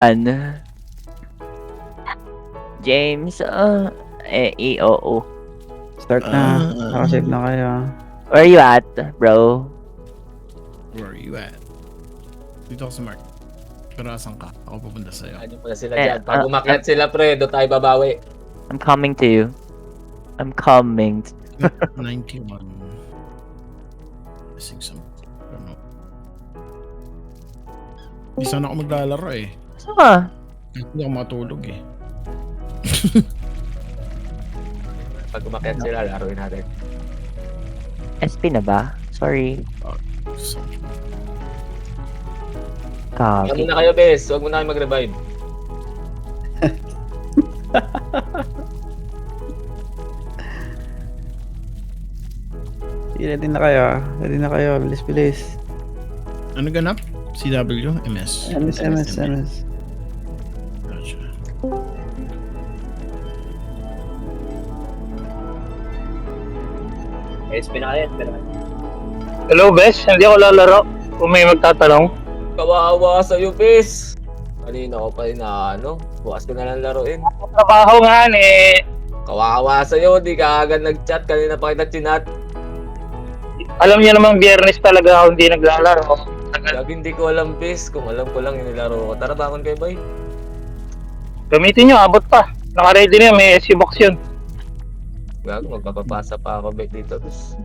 Ano? James, EOO. Start na. Nakasave na kayo. Where you at, bro? Where are you at? Dito ako sa Mark. Pero asan ka? Ako pupunta sa'yo. Ano pala sila dyan? Pag umakyat sila, pre, doon tayo babawi. I'm coming to you. I'm coming. 91. Missing some. I don't know. Di sana ako maglalaro eh. Saan ka? Hindi ako matulog eh. Pag umakyat sila, laruin natin. SP na ba? Sorry. So, Huwag Copy. muna kayo, bes. Huwag muna kayo mag-revive. Ready na kayo. Ready na kayo. Bilis, bilis. ano ganap? CW? MS? MS. Gotcha. Hello, Bes. Hindi ako lalaro. Kung may magtatanong. Kawawa sa'yo, bes. Kanina ko pa rin na, bukas ko na lang laruin. Trabaho nga eh. Kawawa sa'yo, di ka agad nag-chat. Kanina pa kita chinat. Alam niyo namang Biyernes talaga ako hindi naglalaro. Lagi hindi ko alam, bes. Kung alam ko lang yung nilaro ko. Tara, bangon kayo, boy. Gamitin niyo, abot pa. Naka-ready na yun, may SC box yun. Gago, magpapapasa pa ako, bet, dito, bes.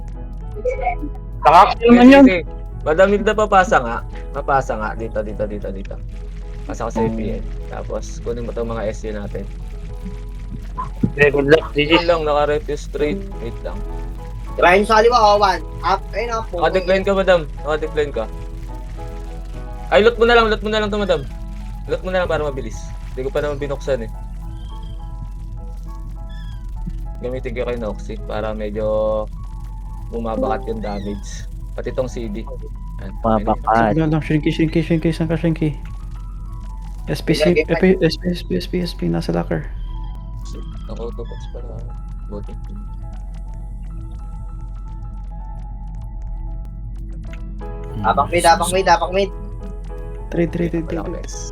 Naka-action naman yun. Madami na papasa nga. Papasa nga. Dito. Pasa ko sa APN. Tapos, kunin mo itong mga SC natin. Okay, good luck. This is Yun lang, naka-refuse straight. Wait lang. Grind sa kaliwa, one. Up, ayun up. Naka-decline ka, madam. Naka-decline ka. Ay, loot mo na lang to, madam. Loot mo na lang para mabilis. Hindi ko pa naman binuksan eh. Gamitin ko kayo na Oxy para medyo bumabakat yung damage. Pati itong CD. Ayan, Mabakat. Sige lang. Shrinky. Saan ka, Shrinky? SP, nasa locker. Naka-autobox pala. Buti. Abang mid. Trade. Wala ko, bes.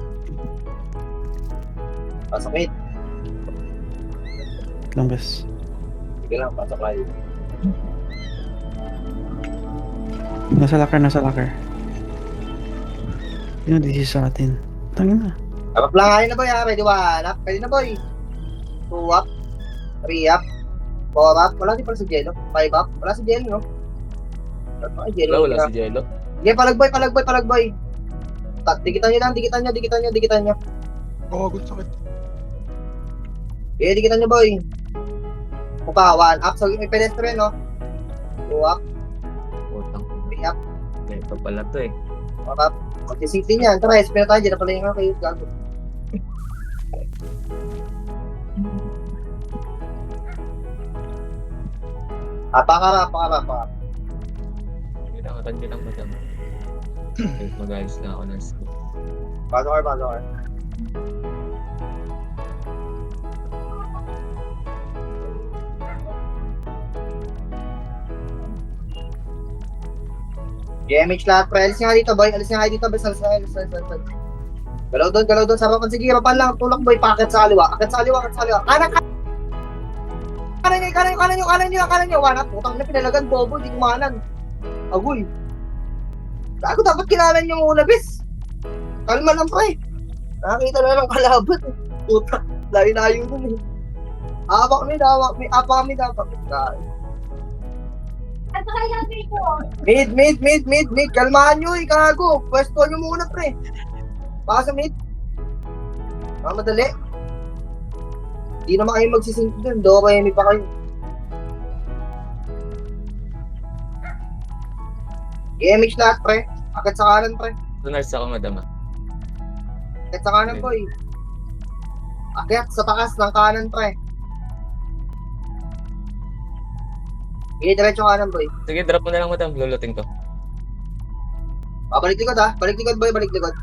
Pasok mid. Lang, bes. Sige lang, pasok kayo. Nasa locker. Yun, this is sa atin. Tangin na. Abang lang kayo na boy, ha? Ready one up. Ready na boy. 2 up. 3 up. 4 up. Wala di pala si Jello. 5 up. Wala si Jello, no? Wala si Jello. Sige, palagboy. Dikitan nyo. Oh, good sakit. Sige, dikitan nyo boy. Mukha, 1 up. So, may pedestrian, no? 2 up. Putang. 3 up. Ito pala to eh. 4 up. Mag-safety niyan. Tara, espero tayo. Diyan na pala yung kayo. Gago. Apa ka. Kailangan ko lang, madam. Okay, mag-ayos na ako ng skill. Pasok ka. GMH lahat, pre. Alis nga dito, boy. Alis. Galaw doon. Sa papan. Sige, papan lang. Tulak, boy. Pakit sa kaliwa. Kanan nyo. Wanap. Putang na pinalagan, bobo. Di kumanan. Agoy. Gago, dapat kilala nyo muna, bis. Kalma lang, pre. Nakakita na ng kalaban. Puta. Layo-layo dun eh. Apa kami. Mid. Kalmahan nyo eh, kago. Pwesto nyo muna, pre. Baka sa mid. Madali. Hindi naman kayo magsisink dun. May pa kayo. GMX lahat, pre. Akit sa kanan, pre. Nurse ako, madam. Akit sa kanan, boy. Akit sa taas ng kanan, pre. Diretso kanan, boy. Sige, drop mo na lang, madam. Lulutin ko. Balik likod, ha. Balik likod.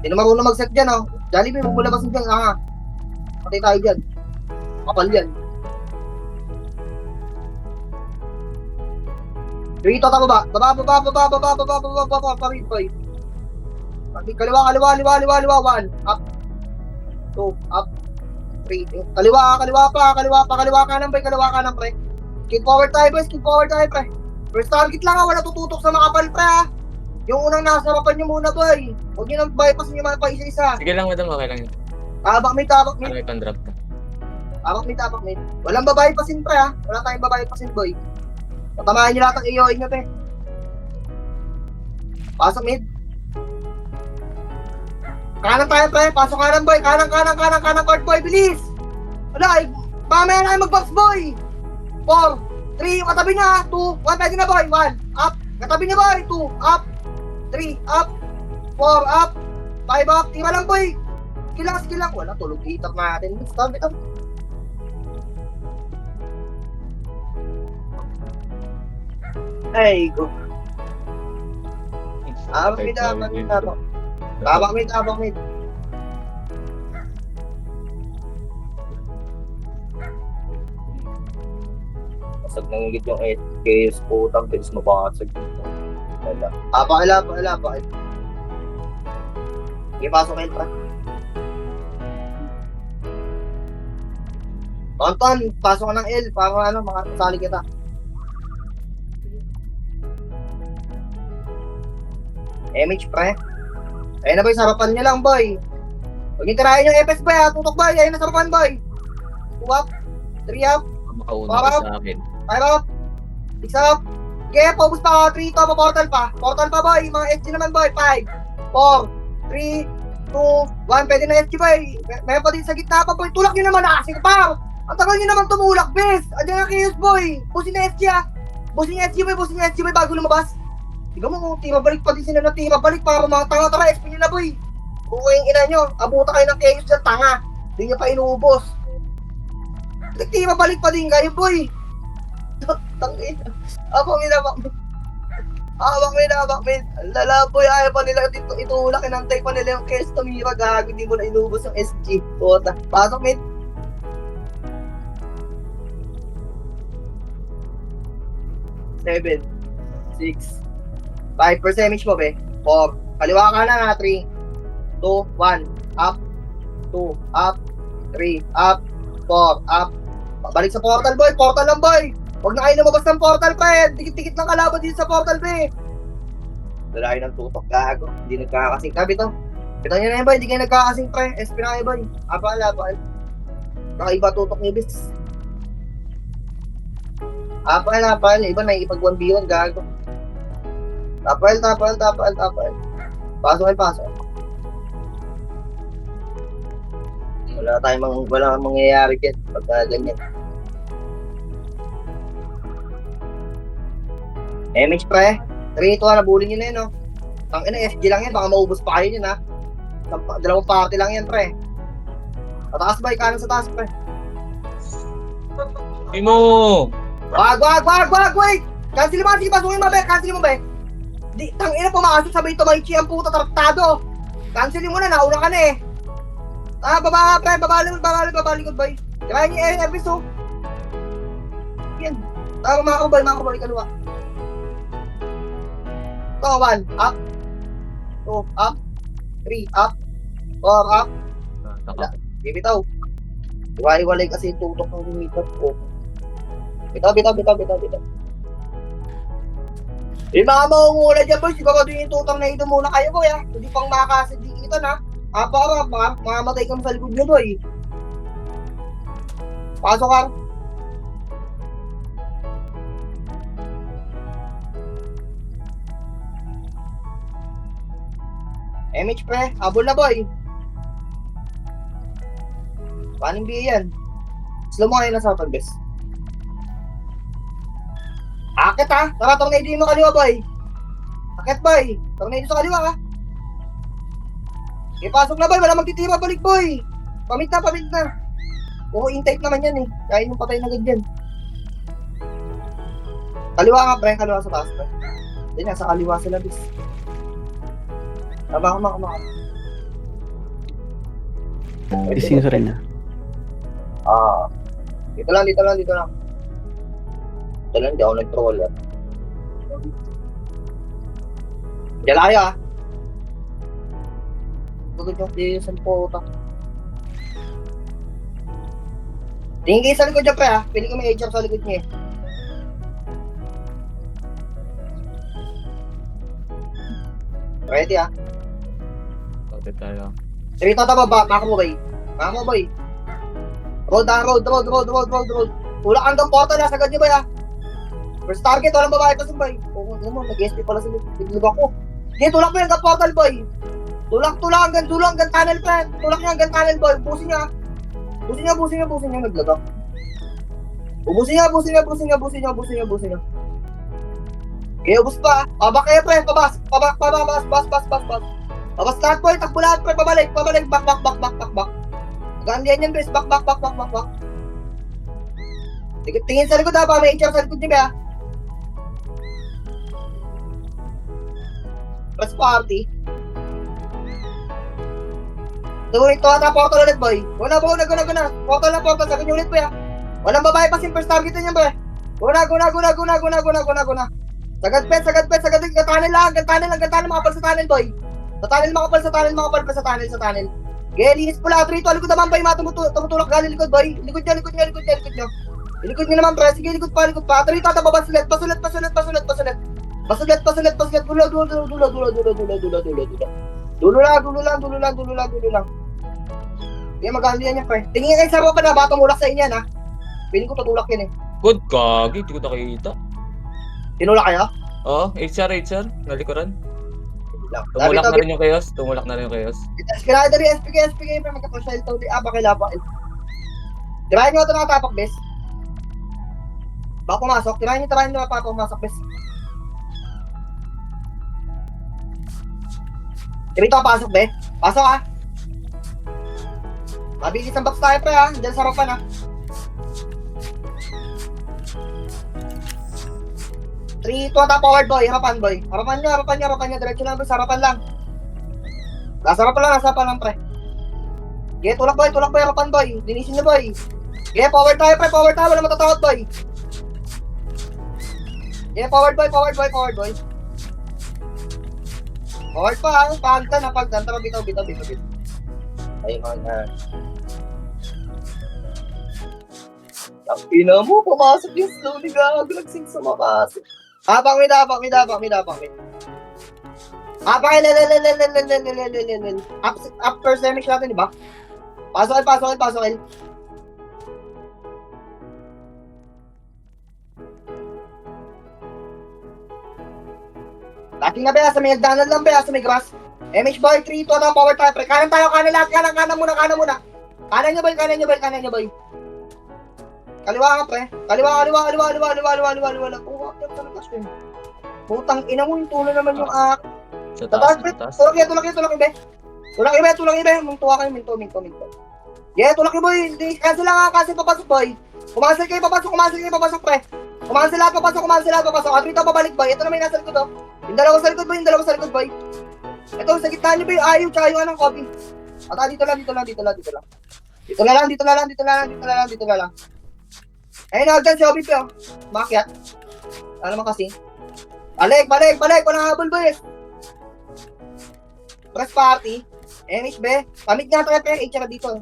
Hindi na marunong mag-set dyan, oh. Jollibee, magmulabasin dyan, ha. Patay tayo dyan. Kapal yan. Dito, baba. Baba, boy. Kaliwa. 1. Up. 2. Up. 3. Kaliwa kanan, pre. Skip forward tayo, pre. First target lang, wala tututok sa makapal, pre, ha. Yung unang nasa harapan nyo muna, boy. Huwag nyo nang bypass nyo mga pa isa-isa. Sige lang, madam. Okay lang yun. Tabak mid. Ano may pan-drop ka? Tabak mid. Walang babaypasin, pre, ha. Wala tayong babaypasin, boy. Tatamahan nyo lahat ang iyo inyo, pre. Pasok mid. Kanan tayo, pre. Pasok kanan, boy. Kanan, court, boy. Bilis! Wala, mamaya na kayo mag-box, boy. 4, 3, katabi niya. 2, 1, pwede na, boy. 1, up. Katabi niya, boy. 2, up. 3, up. 4, up. 5, up. Tira lang, boy. Sige lang. Wala, tulog itak natin. Stop it up. Ay, go. Tabak mid. Masag nangigit yung chaos putang, bilis mabasag. Wala. Apa. Sige, pasok kayo, pa. Anton, pasok ka ng L para makasali kita. MH, pre. Ayun na, boy, sa harapan nyo lang, boy. Huwag yung tirahin yung FS, boy, ha. Tutok, boy. Ayun na sa harapan, boy. 2 up. 3 up. Makauna Para. ka sa akin. 5 up. 6 up. Okay, focus pa. 3 to, portal pa, boy. Mga SG naman, boy. 5, 4, 3, 2, 1. Pwede na SG, boy. Meron pa din sa gitna pa, boy. Tulak nyo naman, nakasing pa. Ang tagal nyo naman tumulak, bes. Andiyan na chaos, boy. Busin na SG, ha. Busin na SG, boy, bago lumabas. Tignan mo, tira balik pa din sila na tira balik para mga tanga. Tara, SP nyo na, boy. Buhay yung ina nyo. Abuta kayo ng chaos dyan, tanga. Hindi nyo pa inuubos. Tira balik pa din kayo, boy. Tangin. Abang inabak, lala, boy. Ayaw pa nila itulak. Inantay pa nila yung chaos tumira. Gago, hindi mo na inuubos yung SG. Puta. Pasok, mid. Seven. 6. 5 percentage mo, be. 4. Kaliwa ka na, 3, 2, 1. Up. 2, up. 3, up. 4, up. Balik sa portal, boy. Portal lang, boy. Huwag na kayo lumabas ng portal, pre. Dikit-dikit lang kalaban dito sa portal, be. Lalaki ng tutok, gago. Hindi nagkakasing. Tabi to. Kita nyo na yun, boy. Hindi kayo nagkakasing, pre. SP na kayo, boy. Apal. Nakaiba tutok niyo, bis. Apal. Iba na ipag 1v1, gago. Tapal. Pasok. Wala kang mangyayari dyan pagka ganyan. MH, pre. 3, 2, nabulin nyo na yun, no? Tangina, SG lang yan. Baka maubos pa kayo yun, ha? Dalawang party lang yan, pre. Pataas ba? Kanan sa taas, pre. Imo! Wag! Wait! Cancel mo, sige, pasukin mo, be. Cancel mo, be. Di, tangina, pumakasok sabay Tomaichi ang puta, traktado. Cancel mo na, nauna ka na, eh. Baba, pre. Babalikod, boy. Kirahin niyo yung episode. Yan. Mga kabal, kaliwa. Ito, 1, up. 2, up. 3, up. 4, up. Bibitaw. Iwalay kasi yung tutok ng lumipat ko. Bitaw. Yung mga maungula dyan, boys, siguro yung tutang na ito muna kayo, boy, ha? Hindi pang makakasigdi ito, na. Para mamamatay kang sa likod nyo, boy. Pasok ka. MH, pre. Habol na, boy. Paano B yan? Slow mo kayo na sa open, bes. Akit, ha? Tara, tornado mo kaliwa, boy. Akit, boy. Tornado sa kaliwa, ha? Ipasok na, boy. Wala magtitira balik, boy. Pamit na. Oo, in-type naman yan, eh. Kaya yung patay na ganyan. Kaliwa nga, pre. Kaliwa sa taas, pre. Hindi na, sa kaliwa sila, bis. Tama. Ising sa rin na. Dito lang. Ito lang, hindi ako nag-troll, ah. Diyan lang kayo, ah. Gagod yung Diyos ang puta. Tingin kayo sa likod niya, pre, ha? Pili ko may HR sa likod niya, eh. Ready, ha? Okay tayo. Rito tababa, mako boy. Mako boy. Road. Tulak hanggang portal, ha? Sagad niyo, boy, ha? First target, walang babae pa boy. Oo, ano mo, nag-SP pala sa lug ako. Sige, tulak mo yung hanggang portal, boy. Tulak hanggang dulo, hanggang tunnel, pre. Tulak niya hanggang tunnel, boy. Busin niya, ha? Busin niya, naglaga. Busin niya. Okay, ubus pa. Pabak kayo, pre. Pabas. Pabas lahat, boy. Takbo lahat, pre. Pabalik. Back. Gandiyan yan, bes. Back. Tingin sa likod, ha. Baka may HR sa likod niya, ha. Press party. Tuloy to ata portal ulit, boy. Guna. Portal. Sabi niyo ulit, boy, ha. Walang babae pa sin first target niyan, boy. Guna. Sagad pet. Tunnel lang. Makapal sa tunnel, boy. Makapal sa tunnel. Okay, linis pula. 3 to. Likod naman, boy. Tumutulak galing likod, boy. Likod niyo. Likod niyo naman, pre. Sige, likod pa. 3 to. Pasulit. Dulo lang. Hindi, magalian niya, pre. Tingin kayo sa ropa na, baka tumulak sa inyo, ha? Piling ko tutulak yan, eh. Good kagi, di ko nakikita. Tinulak kayo? Oo, HR, nalikuran. Tumulak Tumulak na rin yung chaos. Kailangan na rin SPK, pre. Magkapasya ito. Bakilapa. Tirahin nyo ito nakatapak, bes. Baka pumasok. Tirahin nyo pumasok, bes. Dito pasok, be. Pasok, ha. Mabilis ang box tayo, pre, ha. Diyan sa harapan, ha. 3, 2, forward, boy. Harapan, boy. Harapan nyo. Diretso lang, boy. Sa harapan lang. Nasa harapan lang, pre. Okay, tulak, boy. Harapan, boy. Linisin nyo, boy. Okay, forward tayo, pre. Wala matatawad, boy. Okay, forward, boy. Forward pa, ha? Pagdan. Tara, bitaw. Ayun, na. Ang ina mo, pumasok yung slowly, gago. Nagsing sa makasok. Habang, may dabang. After semic natin, di ba? Pasokin. Dating na ba, sa may nagdanan lang ba, sa may grass. MH boy, 3, 2, power tayo, pre. Kanan lahat, kanan muna. Kanan nyo, boy. Kaliwa ka, pre. Kaliwa. Oh, bakit talaga siya? Putang ina mo, yung tulo naman yung Sa taas, pre. taas. Tulak ibe. Mung tuwa kayo, minto. Yeah, tulak ibe, boy. Kasi lang, kasi papasok, boy. Kumansel kayo, papasok, pre. Kumansel lahat, papasok. At rito, pabalik, boy. Ito na may nasa likod, oh. Yung dalawa sa likod, boy. Ito, sa gitna nyo, boy. Ayaw, tsaka yung anong copy. At dito lang. Ayun na, dyan si Obi, oh. Makyat. Ano naman kasi? Balik. Walang habol, boy. Press party. MH, be. Pamit nga tayo, pre. HR dito.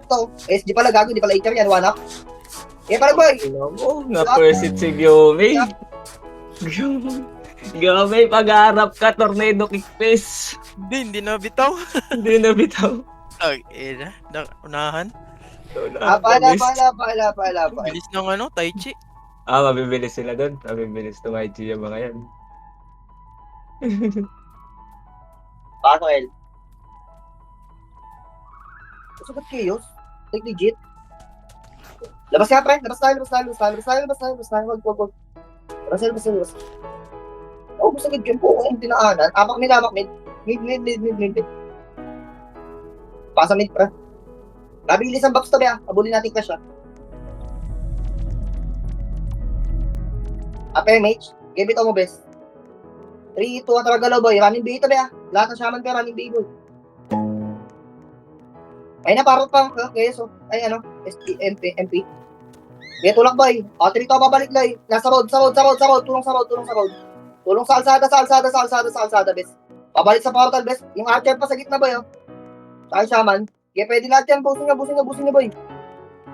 Ito. SG pala, gago. Di pala HR yan. 1 up. Eh, pala, boy. Na-persit si Gyomi. Gyomi, pag-harap ka, tornado kick face. Hindi na bitaw. Hindi na bitaw. Ay, unahan. Pala. Bilis ng Tai Chi. Mabibilis sila doon. Mabibilis tumaiji yung mga yan. Pasok, El. Sagot chaos. Take legit. Labas nga, pre. Labas tayo. Wag. Labas. Oh, gusto agad yun po. Yung dinaanan. Apak mid. Mid. Pasa mid, pre. Nabilis ang box to, be, abulin natin clash, ha. MH. Give it mo, best. 3, 2, galaw, boy. Running B ito, be, lahat ng shaman ka, running B, boy. Ay na, parang pa. Okay, so, MP. Okay, tulak, boy. 3 to, babalik, boy. Nasa road. Tulong sa road. Tulong sa alsada, best. Pabalik sa portal, best. Yung archer pa sa gitna, boy, oh. Saka shaman. Kaya pwede lahat yan, busin niya, boy.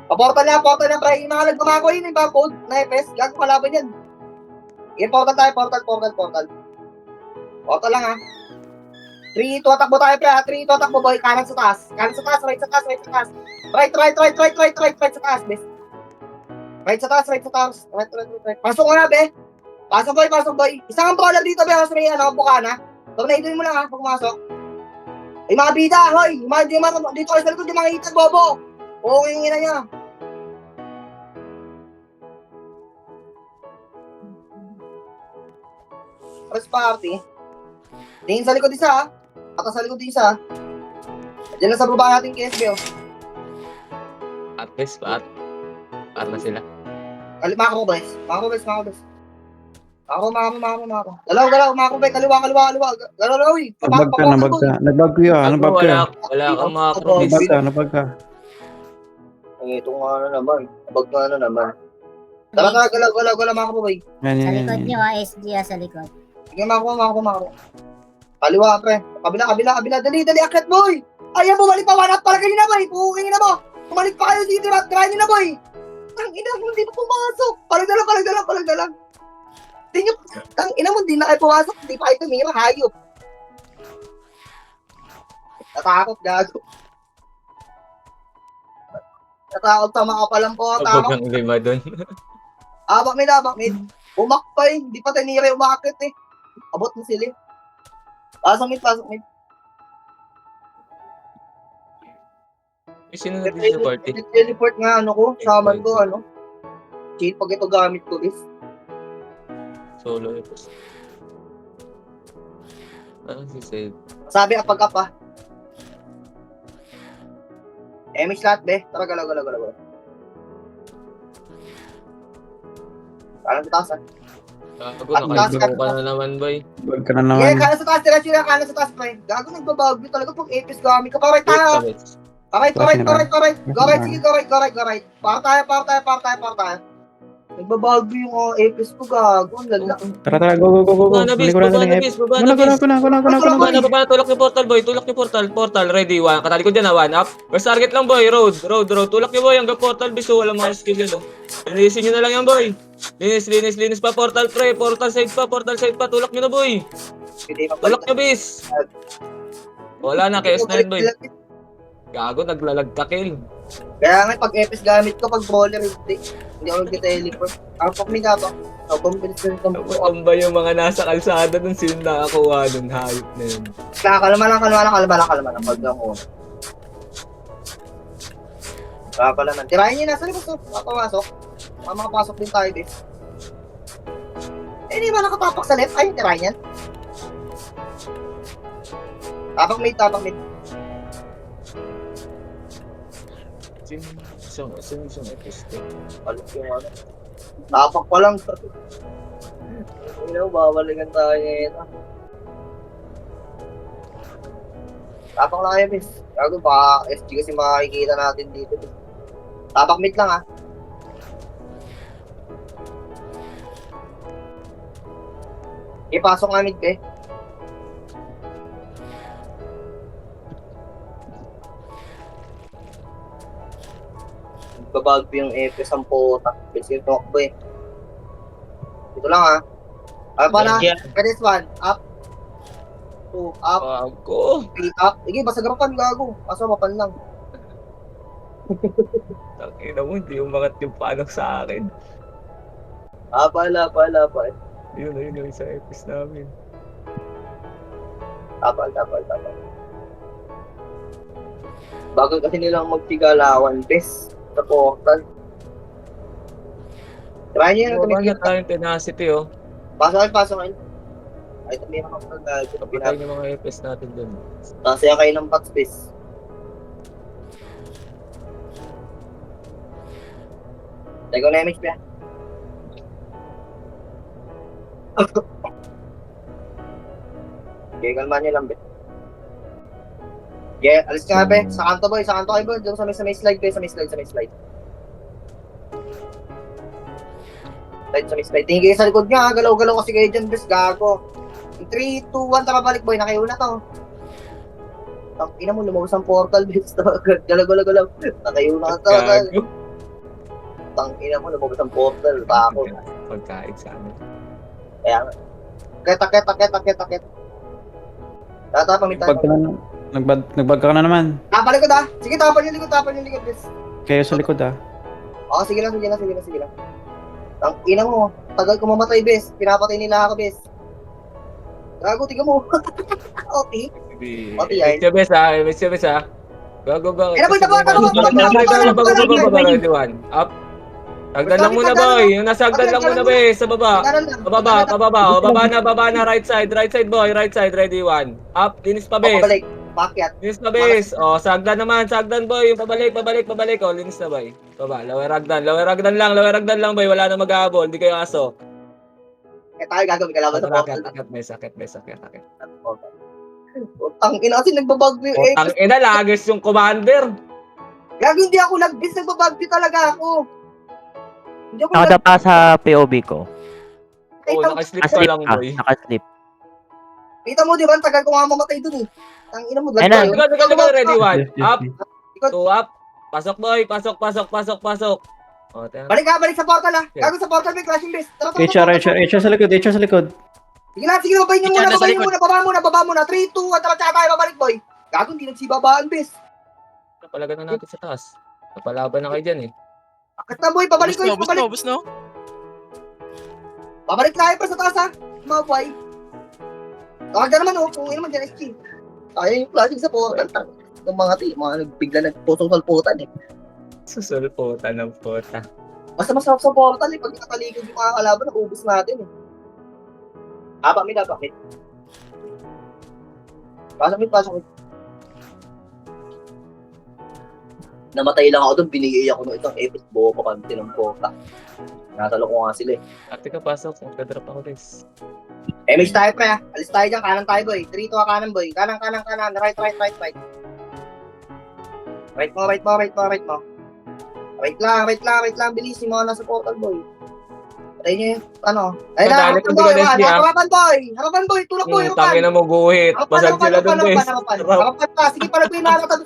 Portal na, pre. Yung mga nagmamako yun, yung mga code na FS. Gago kalaban yan. Portal tayo, portal. Portal lang, ha. 3, 2, takbo tayo, pre, ha. 3, 2, takbo, boy. Kanan sa taas, right sa taas. Right sa taas, best. Right sa taas. Right. Pasok mo na, be. Pasok, boy. Isang brawler dito, be. Mas may, bukana. Pag naidin mo lang, ha, pag pumasok. Ay, mga bida, hoy. Dito kayo sa likod, yung mga hitag, bobo. Oo, yung ina niya. Press party. Tingin sa likod isa, ha. Ata sa likod isa, ha. Diyan lang sa baba natin KSB, oh. At least, par na sila. Mako, boys. Galaw, Mako, boy. Kaliwa. Galaw, uy. Nagbag ko yun. Wala kang mga Nabag ka. Ito nga naman. Tara, galaw, Mako, boy. Yan. Sa likod nyo SG sa likod. Sige, Mako. Kaliwa, pre. Kabila. Dali, akit, boy. Ayan, bumalik pa. Wanat pala kanina, boy. Pukingin na mo. Bumalik pa kayo dito. Try nyo na, boy. Ang ina mo, hindi pa pumasok. Palag. Ang ina mo, hindi na kayo pumasok. Hindi pa kayo tumira, hayop. Natakot, gago. Natakot sa mga palampo. Abog ang lima dun. Abak mid. Umakpay. Hindi pa tinira yung umakit, eh. Abot mo sila. Pasok mid. Sino na dito sa party? Teleport nga, shaman ko, cheat pag ito gamit ko, is. Solo ito. Ano si save? Sabi kapag pa. Emish lahat, be. Tara, galaw. Kanan sa taas, ha. Gago, nakaibago ka na naman, boy. Bag ka na Yeah, naman. kanan sa taas, kanan sa taas, pre. Gago, nagbabagyo talaga pag Apis gamit ka. Paray tayo. Alright. Go right. Para tayo. Nagbabago yung Apis ko, gago. Ang lala. Tara, go. Baba na, bis. Ko na. Baba na, tulak yung portal, boy. Portal, ready. Katalikod dyan, 1 up. First target lang, boy. Road. Tulak niyo, boy. Hanggang portal, bis. Walang mga skill yun, oh. Linisin nyo na lang yan, boy. Linis pa. Portal, pre. Portal side pa. Tulak nyo na, boy. Tulak nyo, bis. Wala na, KS na yun, boy. Gago, naglalag ka, kill. Kaya nga, pag Apis gamit ko, pag brawler, hindi ako nag-teleport. Kapag may gaba. Pabilis na rin kami. Ang ba yung mga nasa kalsada dun sila nakakuha dun, hayop na yun. Kalma lang. Pag ako. Kaya pala man. Tirahin niyo na. Saan ba ito? Makapasok. Makapasok din tayo, bis. Hindi ba nakatapak sa left? Ay, tirahin yan. Tapak mid. Isang episode. Palit yung Tapak pa lang. Babalikan tayo ngayon. Tapak lang kayo, bis. Gago, baka SG kasi makikita natin dito. Tapak mid lang, ha. Ipasok nga mid, be. Babag yung Apis ang puta. Basic talk eh. Ito lang, ha. Ano pa na? This one. Up. 2. Up. Gago. 3. Up. Sige, basta gapan, gago. Kaso mapan lang. Tangina mo, hindi umangat yung panak sa akin. Pala. Yun yung isang episode namin. Tapal. Bago kasi nilang magtigalawan, bes. Sa portal. Try nyo yun. Tumigil tayong tenacity, oh. Pasokin. Ay, tumira ka pa dahil. Kapatay yung mga episode natin dun. Nasaya kayo ng pot space. Lego na image ba? Okay, kalma nyo lang, be. Yeah, alis ka nga, be. Sa kanto, boy. Sa kanto kayo, boy. Doon sa may slide, be. Sa may slide. Sa may slide. Tingin kayo sa likod nga, ha. Galaw-galaw kasi kayo dyan, bes. Gago. 3, 2, 1, tara balik boy, nakayo na to. Ina mo, lumabas ang portal, bis. Galaw. Nakayo na to. Gago. Ina mo, lumabas ang portal. Tako. Pagkain sa amin. Kaya nga. Ket. Tata, pamitan Nagbag ka na, nagbag ka na naman. Tapal likod ah. Sige, tapal yung likod, bis. Kayo sa likod ah. Oo, sige lang. Ina mo, tagal ko mamatay, bis. Pinapatay nila ako, bis. Gago, tiga mo. Okay. Pati yan. Miss Chabes ha. Go. Ina boy, taba. Ready one. Up. Sagdan lang muna boy. Yung nasagdan lang muna boy. Sa baba. Pababa na. Right side boy. Right side. Ready one. Up. Linis pa bes. Pabalik. Pakyat. Linis pa bes. O, sagdan boy. Yung pabalik. O, linis na boy. Baba. Lower ragdan lang boy. Wala na mag-aabol. Hindi kayo aso. Tayo gagawin kalaban sa portal. Sakit. Ina kasi nagbabag yung eh. Ang ina, lagis yung commander. Gago, hindi ako nagbis, nagbabag talaga ako. Hindi ako Nakadapa sa POV ko. Ay, Oo, nakaslip ka lang boy. Nakaslip. Kita mo, di ba? Ang tagal ko nga mamatay dun eh. Ang ina mo, Ayun na. Go, ready one. Up. Ikot. 2 up. Pasok boy. Pasok. O, Balik sa portal ah. Gago sa portal, may crashing base. Tara. HR sa likod. Sige, babayin niyo muna, baba muna. 3, 2, 1, tara tayo, babalik boy. Gago, hindi nagsibabaan base. Napalagan na natin sa taas. Napalaban na kayo dyan eh. Akit na boy, babalik ko. Bus no? Babalik tayo pa sa taas ha. Mga boy. Tawag na naman oh, kung naman dyan SG. Tayo yung flashing sa portal. Ng mga bigla nagputol-putan eh. Susulputan ng puta. Basta masarap sa portal eh. Pag nakatalikod yung mga kalaban, naubos natin eh. Bakit? Pasok. Namatay lang ako doon, binigay ako ng itong epic buo pa kanti ng porta. Natalo ko nga sila eh. Ate ka pasok. Magka-drop ako guys. Image tayo pa. Alis tayo dyan. Kanan tayo, boy. 3 to kanan, boy. Kanan. Right. Right mo. Wait lang. Bilis yung mga nasa portal, boy. Patay niyo yung, Ayun na, harapan, boy. Tulak, boy. Tangin na mo guhit. Basag sila doon guys. Harapan pa. Sige, parang ko yung nakatagos,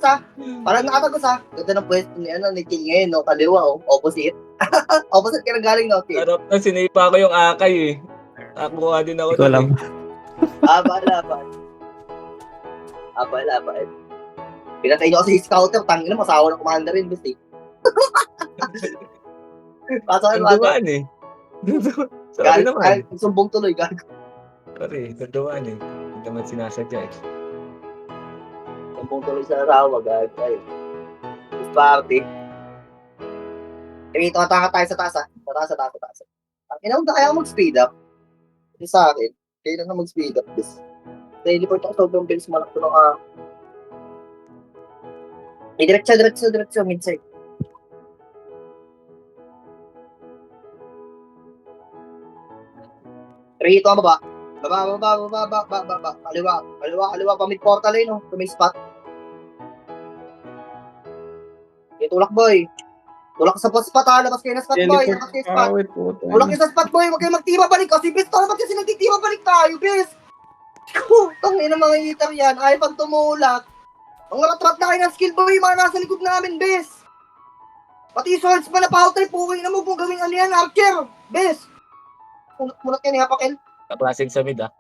ha. Ganda ng pwesto ni Chill ngayon, no. Kaliwa, oh. Opposite. Opposite ka na galing, no. Harap na, sinipa ko yung akay eh. Nakuha din ako. Hindi ko alam. Laban. Pinatay niyo kasi si Scouter. Tangin na, masawa ng commander rin, basta eh. Pasok. Duduan eh. Sorry naman. Sumbong tuloy, gago. Sorry, duduan eh. Hindi naman sinasadya eh. Sumbong tuloy sa asawa, gago. Ay. Party. Ito, ataka tayo sa taas, ha. Sa taas. Ang ina, huwag na kaya mag-speed up. Kasi sa akin, kailan na mag-speed up, bis. Teleport ako sobrang bilis, malak ko na ka. Diretso, mid-side. Ito ang baba. Kaliwa, pamid portal eh, no? Kung may spot. Tulak, boy. Tulak sa spot, ha? Labas kayo na spot, boy. Tulak kayo sa spot, boy. Huwag kayo magtira balik. Kasi, bis, dapat kasi nagtitira balik tayo, bis. Tangin ang mga hitter yan. Ayaw pag tumulak. Ang rat-rat na kayo ng skill, boy. Mga nasa likod namin, bis. Pati swords pa na pa-out-type. Pukin na mo kung gawin ano yan, archer. Bis. Mulat yan, hapakil. Kaplasig sa mid ah.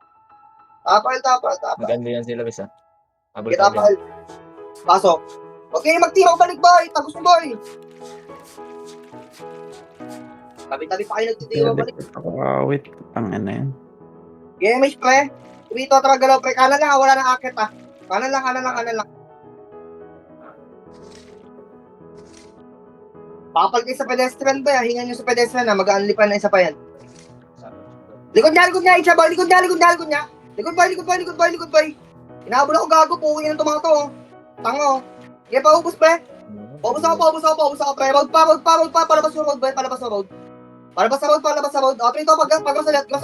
Tapal. Maganda yan sila bis ah. Tapal. Pasok. Okay, magtira ko balik, boy. Tapos mo, boy. Tabi-tabi pa kayo nagtitira balik. Wait. Ang ano yan. Game pre. Dito, tara galaw, pre. Kanan lang, wala nang akit, ah. Kanan lang. Papal kayo sa pedestrian, boy. Hingan nyo sa pedestrian, ah. Mag-aanlipan na isa pa yan. Likod niya, Icha, boy. Likod niya. Likod, boy. Inaabol ako gago, puwi ng tumato, oh. Tango. Sige, paubos, pre. Paubos ako, pre. Road pa. Palabas yung road, boy. Palabas sa road. O, pre, ito, pag-grasalat. Grass.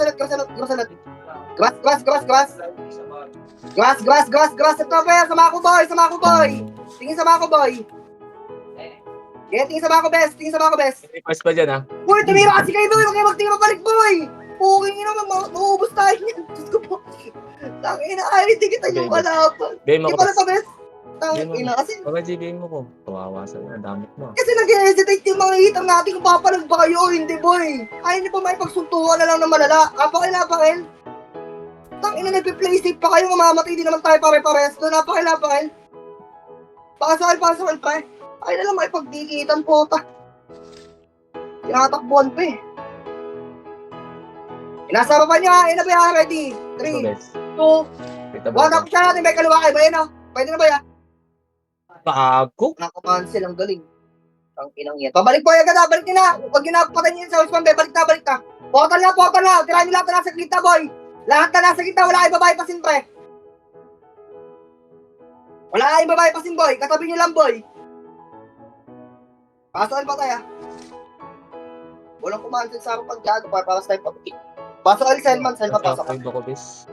Ito, pre. Sama ako, boy. Tingin sama ako, boy. Tingin sama ako, best. May pass pa dyan ah. Uy, tumira kasi kayo, boy. Huwag kayo magtingin balik, boy. puking ina, mauubos tayo niyan. Diyos ko po. Tangina, ay, hindi kita yung kalaban. Game Hindi ako, pala bes. sa best. Tangina, kasi Baka GBM mo ko. Kawawa sa'yo. Ang damit mo. nag-hesitate yung mga hitam natin kung papalag ba kayo o hindi, boy. Ay, hindi pa may pagsuntukan na lang ng malala. Napakilapakil. Tangina, nagpe-play safe pa kayo, mamamatay din naman tayo pare-pares. Doon, napakilapakil. Pasakal, pre. Ay na lang makipagdikitan po ta. Tinatakbuhan pa eh. Inasama pa niya, ayun na ba yan? Ready? 3, 2, 1, up siya natin, may kaliwa kayo ba yun, Pwede na ba yan? Bago? Nakapansel, ang galing. Ang inang yan. Pabalik po agad, balik nyo na. Huwag nyo nakapatan nyo sa Usman, balik na. Portal na. Tirahan nyo lahat na nasa gitna, boy. Lahat na nasa gitna, wala kayong babae pasin, pre. Wala kayong babae pasin, boy. Katabi nyo lang, boy. Pasokan pa tayo, Walang kumansel sa akin pag-gago para sa tayo pag-kick. Pasok ka, Selman, pasok ka. Ako, bes.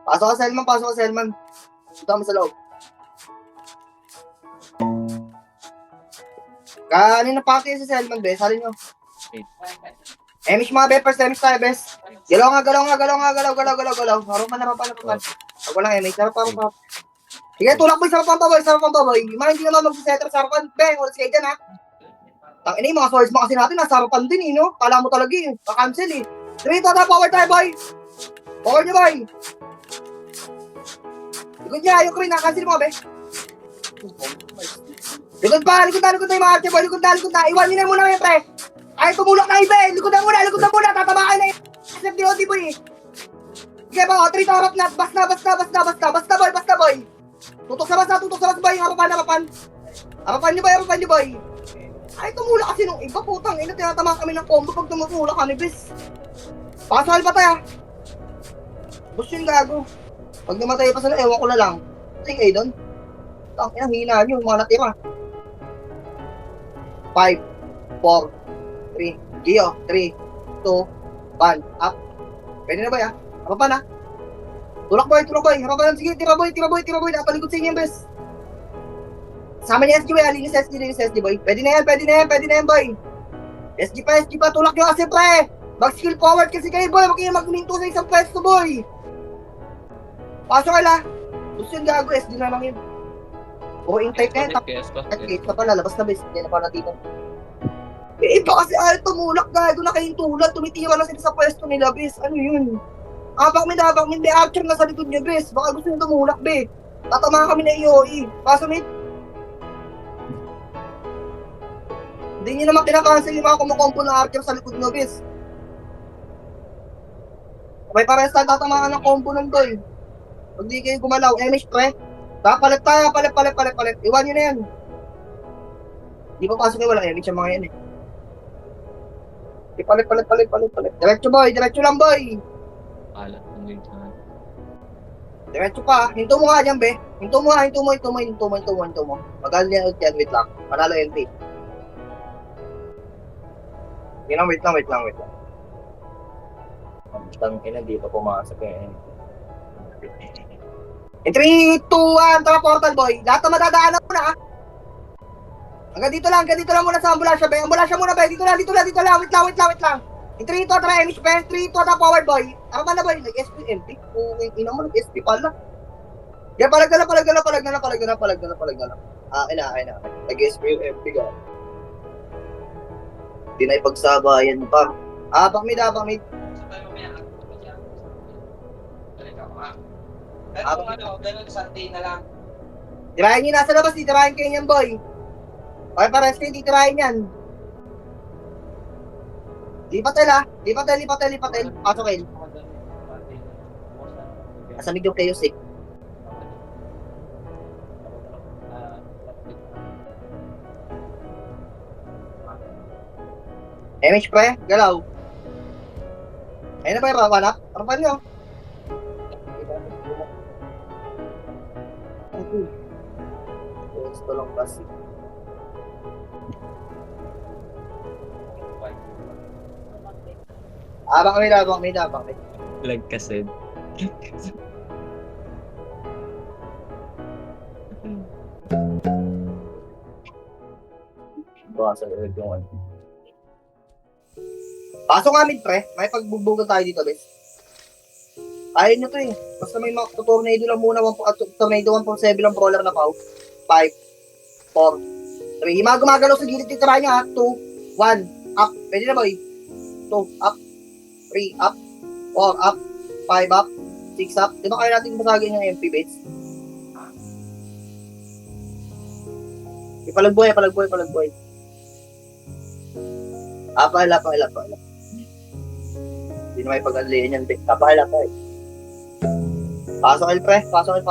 Pasok ka, Selman. Punta mo sa loob. Kanina pa kayo si Selman, bes. Halin nyo. Emish mga be, first emish tayo, bes. Galaw nga. Harapan na. Huwag walang emish. Harapan. Sige, tulak boy, sarap pa boy. Yung mga hindi naman magsisetter sa harapan. Beng, ulit kayo dyan, ha. Tangina yung mga swords mo kasi natin, nasa harapan din, no? Kala mo talaga, kakancel, 3, power tayo, boy. Power nyo, boy. Likod niya, yung Korean, nakancel mo, be. Likod tayo, mga arte, boy. Likod na. Iwan nyo na muna, pre. Ay, tumulak na, ibe. Likod na muna. Tatamaan na yung SFDOD, boy. Sige, ba, 3 to harap na. Basta, boy. Tutok sa basa, boy. Harapan. Harapan nyo, boy. Ay, tumulak kasi nung iba, putang ina, tinatamaan kami ng combo pag tumutulak kami, bis. Pasal pa tayo. Bus yun, gago. Pag namatay pa sila, ewan ko na lang. Patay kayo doon. Tang ina, hina nyo, mga natira. 5, 4, 3, Gio, 3, 2, 1, up. Pwede na ba ya? Apa pa na? Tulak boy. Harapan, sige, tira boy. Nakapalikod sa inyo, bes. Sama niya SG boy, alinis SG boy. Pwede na yan, boy. SG pa, tulak nyo kasi, pre. Mag-skill forward kasi kayo, boy. Huwag kayo magminto sa isang pwesto, boy. Pasok ka la. Gusto yun, gago, SG na lang yun. Going type na yan. Gate pa pala, labas na, bes. Hindi na pa natin. Iba kasi ayaw tumulak, gago na kayong tulad. Tumitira na sila sa pwesto nila, bes. Ano yun? Abak may archer na sa likod niya, bes. Baka gusto nyo tumulak, be. Tatamaan kami na EOE. Paso, mate. Hindi nyo naman kinakancel yung mga kumukompo na archer sa likod nyo, bes. May parehas tayo tatamaan ng combo ng boy. Pag di kayo gumalaw, emish, pre. Palit tayo, palit. Iwan nyo na yan. Di pa pasok kayo, walang emish yung mga yan, Palit. Diretso lang, boy. Alat, ang wait na. Diretso pa. Hinto mo nga dyan, be. Hinto mo. Magagal niya dyan, wait lang. Panalo NP. Wait lang. Tangina, di pa pumasok eh. In 3, 2, 1, tara portal, boy. Lahat na madadaanan mo na, Hanggang dito lang muna sa ambulansya, be. Ambulansya muna, be. Dito lang. Wait lang. In 3, 2, tara, emish, be. 3, 2, tara, forward, boy. Ako na, boy. Nag-SP, MP. Ina mo, nag-SP pala. Yan, palag na. Akin na. Nag-SP yung MP ka. Di na ipagsabayan pa. Bakmid. Tirahin nyo nasa labas, titirahin kayo yan, boy. Okay, pares kayo, titirahin yan. Lipatel. Pasok kayo. Asamig yung kayo, sick. MH pre, galaw. Ayun na ba yung rawanak? Harapan nyo. Gusto lang kasi. Abang. Lag kasi. Baka sa ulit yung ano. Pasok nga mid, pre. May pagbugbugan tayo dito, bes. Ayaw nyo to eh. Basta may mga tornado lang muna. Tornado 1.7 lang brawler na pao. 5, 4, 3. Yung mga gumagalaw sa gilid, titirahan nyo ha. 2, 1, up. Pwede na boy. 2, up. 3, up. 4, up. 5, up. 6, up. Di ba kaya natin basagin yung MP base? Palagboy. Apala. Hindi na may pag-alihin yan, be. Apala. Pasok el, pre. Pasok el.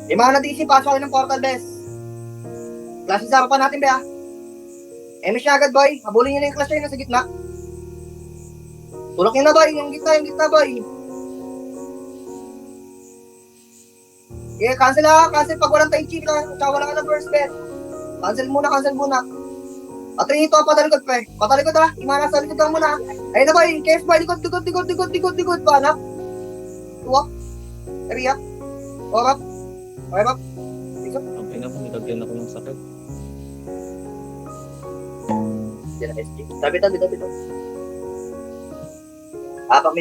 Yung mga nadisi, pasok el ng portal, bes. Klase sa harapan natin, be, ha. Emish na agad, boy. Habulin nyo na yung klase yun nasa gitna. Tulak nyo na, boy. Yung gitna, boy. Okay, cancel pag walang tai chi, tsaka wala ka ng first bet. Cancel muna. Atry ito, patalikod pre. Patalikod ha, imana sa likod lang muna. Ayun na boy, KF boy, likod, panak. 2 up, 3 up, 4 up, 5 up, 6 up. Okay na po, nilagyan ako ng sakit. Yan na SG. Tabi.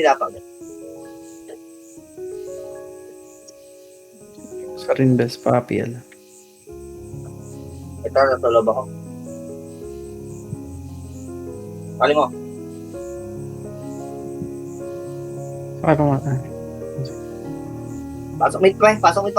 Apag. Sa rin best papiel. Ito, nasa loob ako. Kali mo. Okay pa mga. Pasok mid, pre. Pasok mid.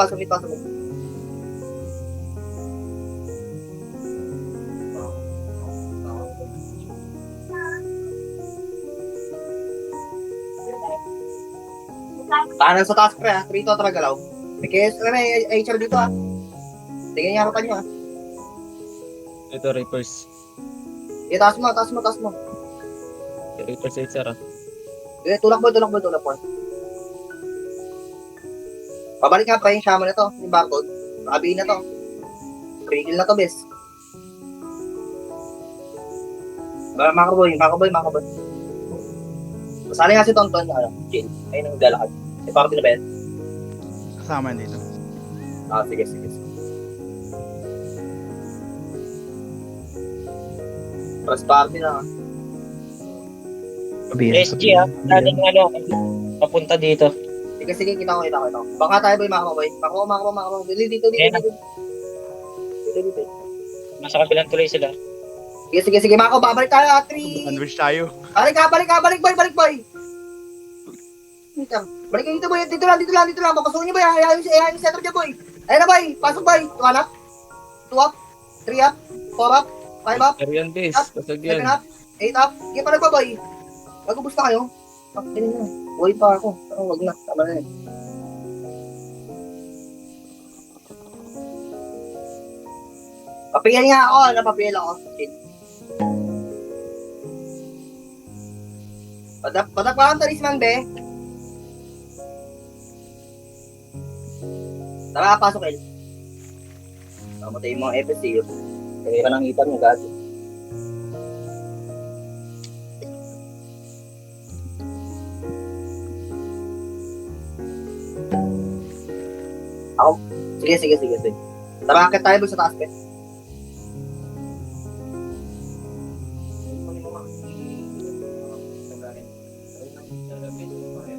Tahanan sa taas, pre, ha. 3 to, galaw. May HR dito, ha. Tingnan niya harapan nyo, ha. Ito, Reapers. Taas mo. Reapers HR, ah. Tulak mo. Pabalik nga pa yung shaman na to, yung barcode. Makabihin na to. Pinigil na to, bes. Makaboy. Masali nga si Tonton, chill. Ayun ang galakad. Si Party na ba yan? Kasama dito. Sige. Press party na. SG ha, Dating papunta dito. Sige, kita ko. Baka tayo ba yung makaboy? Makaboy. Dito. Nasa kabilang tuloy sila. Sige, Mako, babalik tayo, 3. Sandwich tayo. Balik, boy. Balik kayo dito, boy. Dito lang. Papasukin niyo, boy. Ayaw yung setup niya, boy. Ayun na, boy. Pasok, boy. 2 up. 2 up. 3 up. 4 up. 5 up. Arian, base. Basag 7 yan. up. 8 up. Sige, palag ba, boy? Magkubusta kayo? Pakinin nyo. Boy pa ako. Wag na. Tama na yun. Papiel nga ako. Napapiel ako. Shit. Patak pa ang talisman, be. Tara, pasok, El. Namatay yung mga FSC. Kaya ka nang itan mo, gato. Ako? Sige. Tara, akit tayo sa taas, be.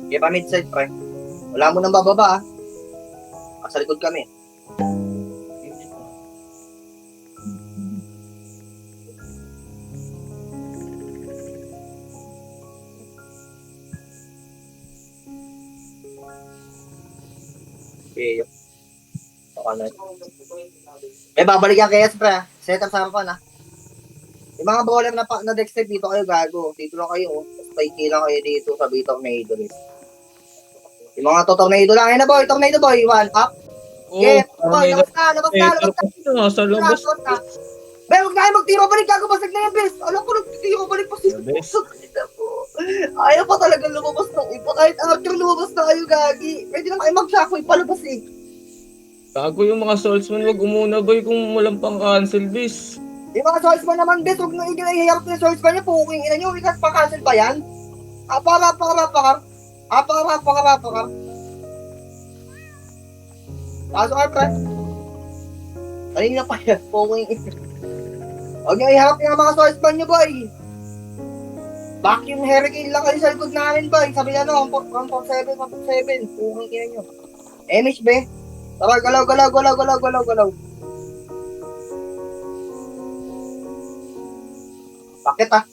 Okay, pa mid-side, pre. Wala mo nang bababa, ah. Sa likod kami. Okay, babalik yan kaya, pre. Set up sa harapan, ah. Yung mga bowler na dexter dito kayo, gago. Dito lang kayo, oh. Paiki lang kayo dito sa tornado list. Yung mga tornado lang. Ayun na, boy. Tornado, boy. 1 up. Yeah, boy. Labas na. Sa labas. Be, huwag na kayo magtiro balik. Gago, basag na yan, bes. Alam ko, nagtitiro balik pa si Busog. Ayaw pa talaga lumabas ng iba. Kahit after lumabas na kayo, gagi. Pwede na kayo mag-shockwave palabas, eh. Bago yung mga swordsman, wag umuna, boy, kung walang pang cancel, bis. Yung mga swordsman naman, bes. Huwag na ihihirap na yung swordsman niya. Puking ina nyo. Ikas pa-cancel pa yan. Apakar. Pasok ka, pre. Kanina pa yan. Puking ina. Huwag niyo iharap yung mga swordsman niyo, boy. Vacuum hurricane lang kayo sa likod namin, boy. Sabi niya, 147, 147. Pungin kina niyo. Emish, be. Tara, galaw. Bakit, ah?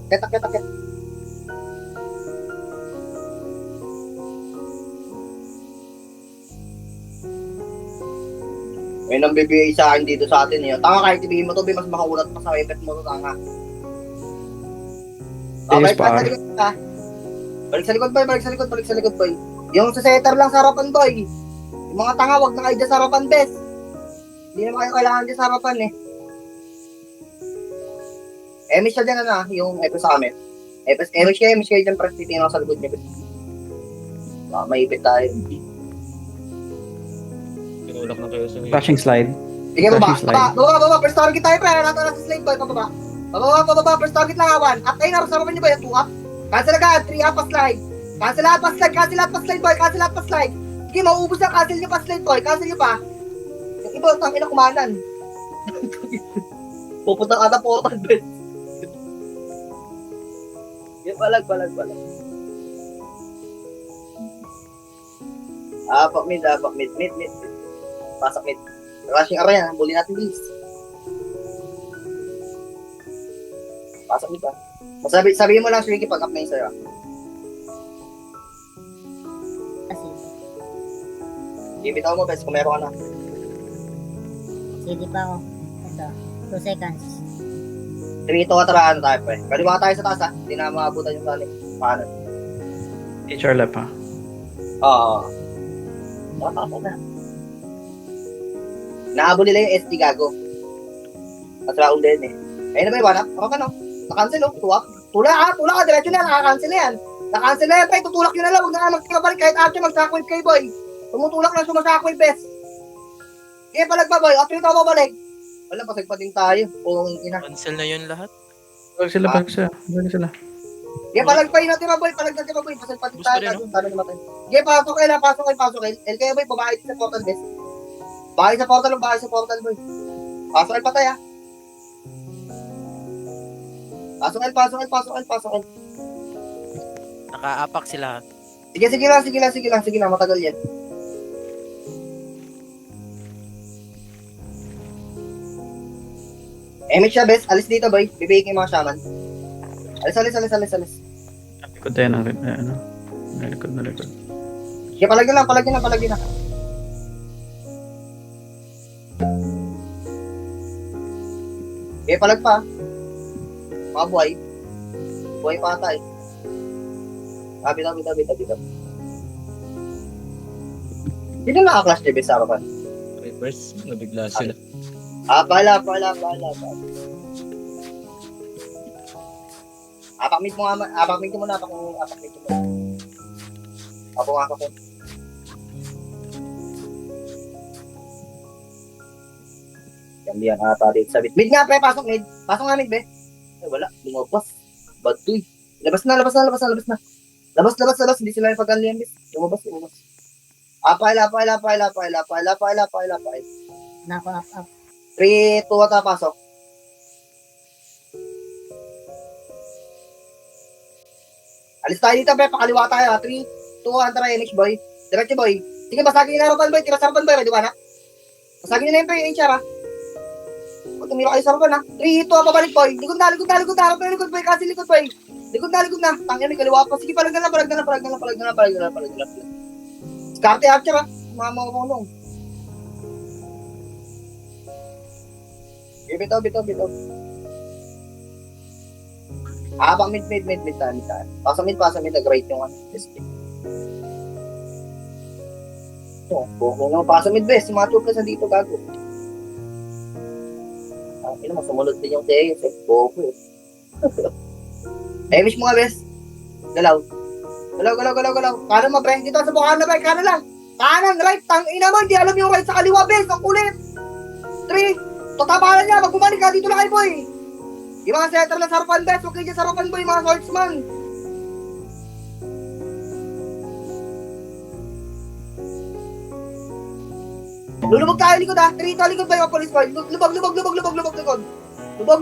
Kita. May nang bibigay sa akin dito sa atin eh. Tanga kahit ibigay mo to, mas makaulat pa sa webet mo to, tanga. Ayos, Balik par. sa likod ka. Balik sa likod, boy. Yung sa setter lang sa harapan, boy. Yung mga tanga, wag na kayo dyan sa harapan, bes. Hindi naman kayo kailangan dyan sa harapan, eh. Emish siya dyan, yung eto sa amin. Emish kayo dyan, press titingin ako sa likod niya, bes. Maipit tayo. Tinulak na kayo sa Flashing slide. Sige, baba. Flashing slide. Baba. First target tayo, pre. Nasa slave, boy. Pababa. Baba. First target lang, awan. At ayun, nasa harapan niyo ba yung 2 up? Cancel agad. 3 up pa slide. Cancel lahat pa slide, boy. Cancel lahat pa slide. Sige, mauubos na. Cancel niyo pa slide, boy. Cancel niyo pa. Yung iba, tangin na kumanan. Pupuntang ata portal, bet. Yan, balag. Apak mid. Pasok mid. Rushing area, bully natin bilis. Pasok mid pa. Sabihin mo lang, Shriki, pag up na yun sa'yo. Kasi, Ibitaw mo, best, kung meron ka na. CD pa ako. Ito, 2 seconds. 3 ito kataraan tayo, pre. Kaliwa tayo sa taas, ha. Hindi na maabutan yung sali. Paano? HR left, ha? Oo. Nakapasok na. Naabol nila yung SD gago. At round din eh. Ayun na ba yung one up? Ako ka no? Na-cancel oh. Tula ka. Diretso na. Naka-cancel na yan. Na-cancel na yan. Tutulak yun na lang. Huwag na nga magkabalik. Kahit after mag-shockwave kayo boy. Tumutulak lang sumashockwave best. Kaya palag pa boy. After ito ako balik. Wala, pasag pa din tayo. Pungin ina. Cancel na yun lahat. Balik sila. Kaya palag pa yun natin boy. Pasag pa din Gusto rin, tayo. Sana namatay. Kaya pasok kayo. El kaya boy. Babae din sa portal best. Bahay sa portal boy. Pasok patay ah. Pasok. Nakaapak sila. Sige lang. Matagal yan. Emmett siya, best. Alis dito, boy. Bibigay yung mga shaman. Alis. Likod tayo ng ano. Nalikod. Sige, palagyan lang. Okay, palag pa. Mga buhay. Buhay pa ata eh. Bitaw. Sino naka-clash TV sa harapan? reverse. Nabigla sila. Bahala. Apakmit mo muna. Ako nga ako. Yan ata dito sa mid. Mid nga pre, pasok mid. Pasok nga mid be. Ay wala, lumabas. Baduy. Labas na. Labas. Hindi sila yung pag-alian bis. Lumabas. Paila. Nako, up. 3, 2, ata pasok. Alis tayo dito, pre. Pakaliwa tayo, 3, 2, antara image, boy. Diretso, boy. Sige, basagin yung harapan, boy. Tira sa harapan, boy. Di ba na? Basagin nyo na yung pre, yung HR, ha? Huwag tumira kayo sa harapan, ha? 3, 2, pabalik, boy. Likod na. Harap na likod, boy. Kasi likod, boy. Likod na. Tangyan, may kaliwa pa. Sige, palag na. Skarte, HR, ha? Mga kumulong. Bitaw. Bang mid tayo. Pasok mid, nag-rate yung SP. Buko nga, pasok mid, best. Yung mga tuplas na dito, gago. Ino, sumunod din yung Teos, eh. Buko, eh. Miss mo nga, best. Galaw. Kanan mo, pre. Dito sa bukaan na, pre. Kanan lang. Kanan, right. Tangina mo, hindi alam yung right sa kaliwa, best. Ang kulit. 3. Tatapalan niya, magbumalik ka, dito lang kayo, boy. Yung mga setter na sarapan, best. Huwag kayo dyan sarapan, boy, mga swordsman. Lulubog tayo likod, ha. 3 likod ba yung police boy? Lubog. Lubog.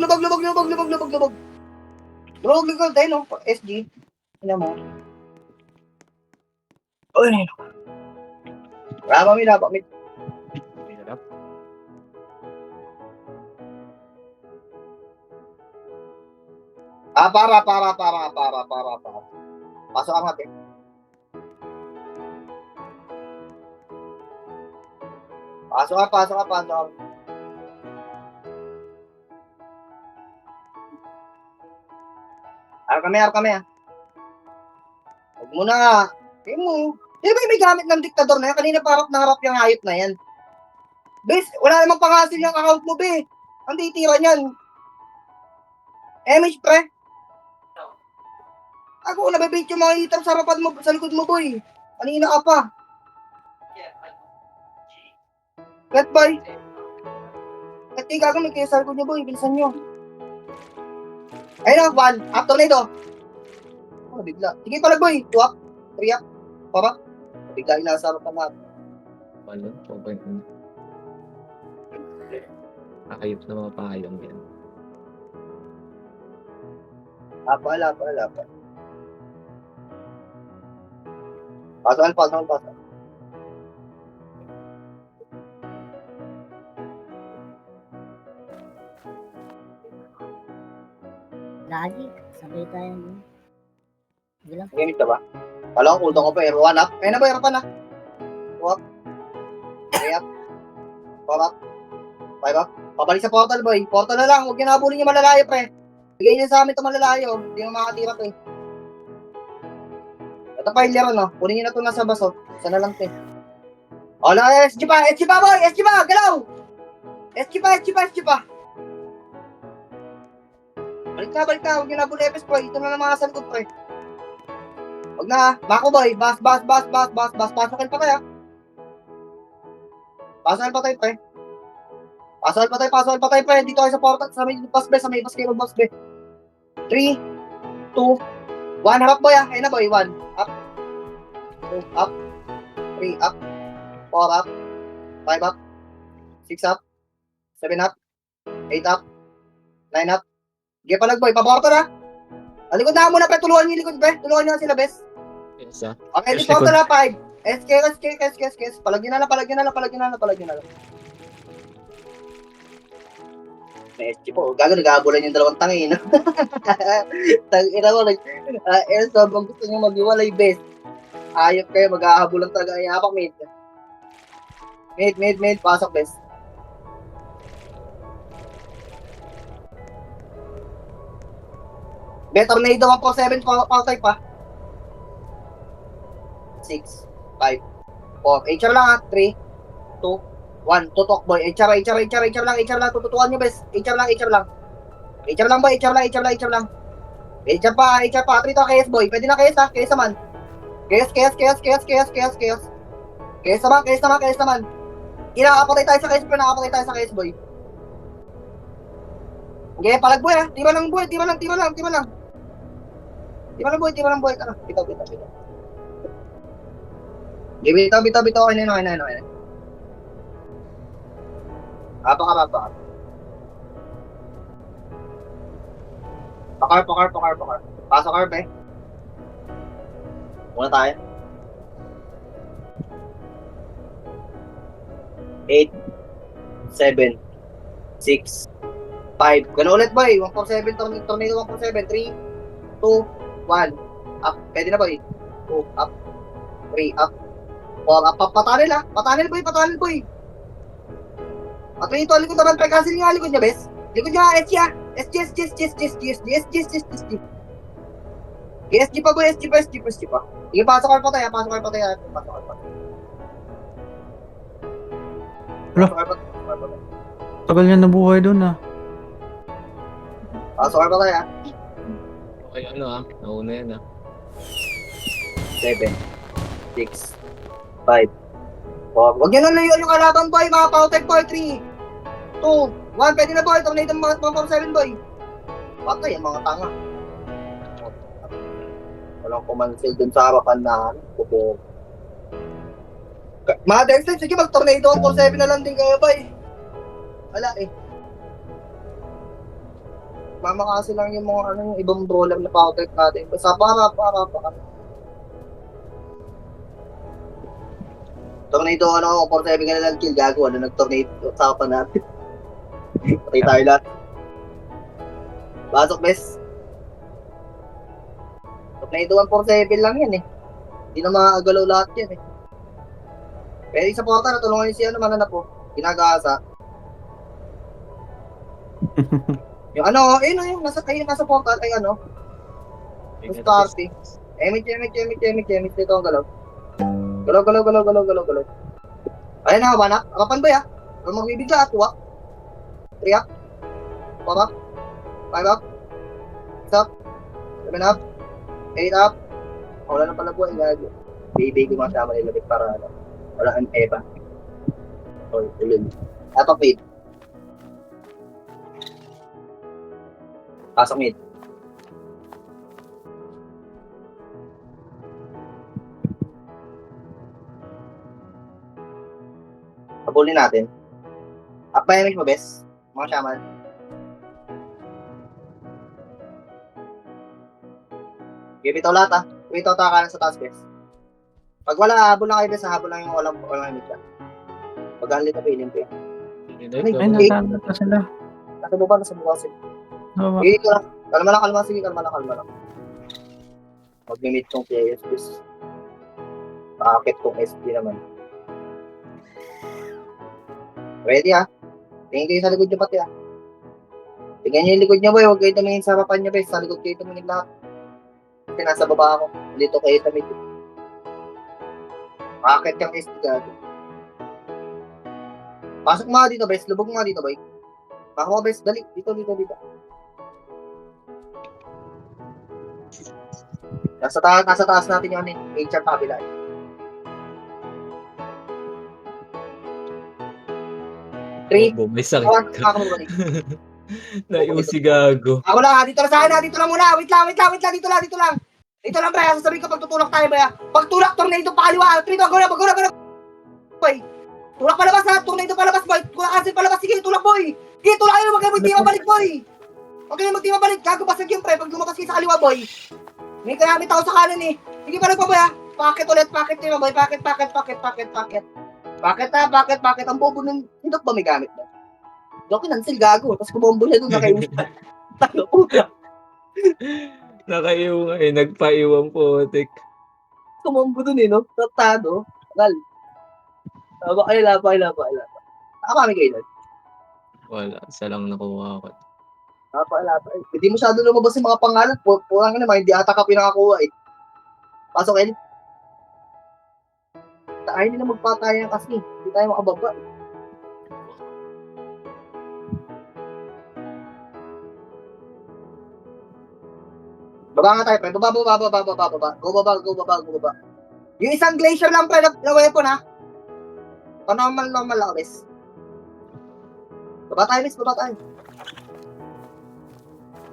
Lubog, tayo, no? SG. Tignan mo. Uy. Rama, mid. Para. Pasok ang natin. Pasok ka. Ar kami. Huwag mo na. Hindi mo. Di ba may gamit ng diktador na yan? Kanina parang nangarap yung hayop na yan. Bes, wala namang pangasil yung account mo, be. Ang titira niyan. Image, pre. Ako, nabibait yung mga item sa harapan mo, sa likod mo, boy. Kanina ka pa. Red boy. At yung gagawin kayo sa likod niyo, boy. Bilisan nyo. Ayun na, 1. Up, tornado. Oh, bigla. Sige pala, boy. 2 up. 3 up. 4 up. Bigla inasa harapan natin. Ano? 2.1. Kakayop na mga pahayong yan. Wala. Pasan. Lagi. Sabay tayo. Sige lang. Gamit ka ba? Kala ko, cooldown ko pa. 1 up. Ayun na ba, harapan na. 2 up. 3 up. 4 up. 5 up. Pabalik sa portal, boy. Portal na lang. Huwag niyo nabulin yung malalayo, pre. Bigay niyo sa amin ito malalayo. Hindi mo makatira to, eh. Ito pa yung laro, no? Kunin niyo na ito nasa baso. Isa na lang, te. Wala, SG pa, boy! SG pa! Galaw! SG pa! Balik na. Huwag niyo nabulin, FS, boy. Ito na lang mga salikod, pre. Huwag na, Mako, boy. Bas. Pasokin pa kaya. Pasokin pa tayo, pre. Pasokin pa tayo, pre. Dito kayo sa portal. Sa may bus, be. Sa may bus kayo mag-bus, be. 3, 2, 1. Harap, boy, ah. Ayun na, boy. 1. Up. 2, up. 3, up. 4, up. 5, up. 6, up. 7, up. 8, up. 9, up. Sige palag, boy. Paportal, ah. Alikod na muna, pre. Tulungan niyo yung likod, pre. Tulungan niyo na sila, bes. Yes, ah. Okay, Yes, di portal, ah. 5. SK. Palag nyo na lang. May SG po. Gago, nag-aabulan yung dalawang tangin. Tangina ko, sobrang gusto nyo mag-iwalay, best. Ayop kayo, mag-aabulan talaga. Ay, apak, mate. Mate. Pasok, best. Tornado 147, pa-type pa. 6, 5, 4. HR lang, 3, 2, 1, tutok, boy. HR lang. Tututuan nyo, bes. HR lang. HR lang, boy. HR lang. HR pa. 3 to, KS, boy. Pwede na KS, ha. KS naman. KS naman. Nakakapatay tayo sa KS, boy. Okay, palag, boy, ha. Tira lang, boy. Tira lang, boy. Tara, bitaw. Bitaw. Okay na. Apa. Pakar. Pasok ka, pe. Muna tayo. 8, 7, 6, 5. Gano'n ulit, boy. 147, tornado 147. 3, 2, 1. Up. Pwede na, boy. 2, up. 3, up. 4, up. Patanil, boy. Ito, likod naman, pre. Cancel nga, likod niya, bes. Likod niya, SG, ah. SG pa, boy. SG pa. Sige, pasok ka pa tayo. Wala. Tagal niya nabuhay doon, ah. Pasok ka pa tayo, ah. Okay, nauna yan, 7, 6, 5, 4. Huwag yan na yung kalaban, boy. Mga pautek, boy. 3, 2, 1. Pwede na, boy. Tornado 147, boy. Patay, ang mga tanga. Walang kumansel dun sa harapan na, kubo. Mga Dexter, sige, mag-tornado 147 na lang din kayo, boy. Wala, eh. Nagmamakasi lang yung mga ano, yung ibang brawler na powder natin. Basta para. Tornado, ano, 4-7 ka na lang kill, gago. Ano, nag-tornado sa pa natin. Patay tayo lahat. Pasok, bes. Tornado 147 lang yan eh. Hindi na makagalaw lahat yan eh. Pero sa porta, natulungan niyo si ano, mananap po. Ginagaasa. Yung ano, yung nasa portal ay ano. Yung starting. Emit. Dito ang galaw. Galaw. Ayun na, wanak. Akapan ba ya? Kung magbibigla at tuwak. 3 up. 4 up. 5 up. 6 up. 7 up. 8 up. Wala na pala po. Baby gumasama nila para ano. Wala ang eba. Sorry, tulun. Apak mid. Pasok mid. Habulin natin. Up-bayamig mo, bes. Mga shaman. Okay, bitaw lahat ah. Bitaw taka sa taas, bes. Pag wala, habol lang kayo, bes. Habol lang yung walang imig ka. Pag-alit na piling ko yan. Ay, nasaan na sila? Nasa baba sila. Oo, Okay, ito lang. Kalma lang. Sige, kalma lang. Mag-limit kong PS, bes. Paakit kong SP naman. Ready ah. Tingin kayo sa likod nyo pati ah. Tingnan nyo yung likod nyo boy. Huwag kayo tumingin sa harapan nyo boy. Sa likod kayo tumingin lahat. Kasi nasa baba ako. Dito kayo sa medyo. Makakit yung SD gato. Pasok mga dito boy. Lubog mga dito boy. Ako boy. Dali. Dito. Nasa taas natin yung HR kabila. Bobo, may sakit ka. Naiusi gago. Ako lang, dito lang sa akin, dito lang muna. Wait lang. Dito lang. Dito lang, pre. Sasabihin ko pag tutulak tayo, ba? Pag tulak, tornado pakaliwa. Trito, go na. Boy. Tulak palabas ha. Tornado palabas, boy. Tulak kasi palabas. Sige, tulak, boy. Sige, tulak kayo. Huwag kayo magtimabalik, boy. Huwag kayo magtimabalik. Gago basag yun, pre. Pag lumabas kayo sa kaliwa, boy. May kayamit ako sa kanan eh. Sige, balik pa, boy, ha. Packet ulit, nyo, boy. Packet. Packet. Ang bobo ng hindok ba may gamit ba? Doki nansil gago, tapos kumombo siya doon na kayo. Nakaiwan eh, nagpaiwan po, tek. Kumombo doon eh, no? Tratado. Tagal. Ay, lapa. Nakapami kayo doon. Wala, isa lang nakuha ko. Lapa. Hindi masyado lumabas yung mga pangalan. Purang naman, hindi ata ka pinakakuha eh. Pasok, El. Ayaw nila magpatayan kasi. Hindi tayo makababa. Baba nga tayo, pre. Baba. Go baba. Yung isang glacier lang, pre, na weapon, ha? Normal lang, bes. Baba tayo.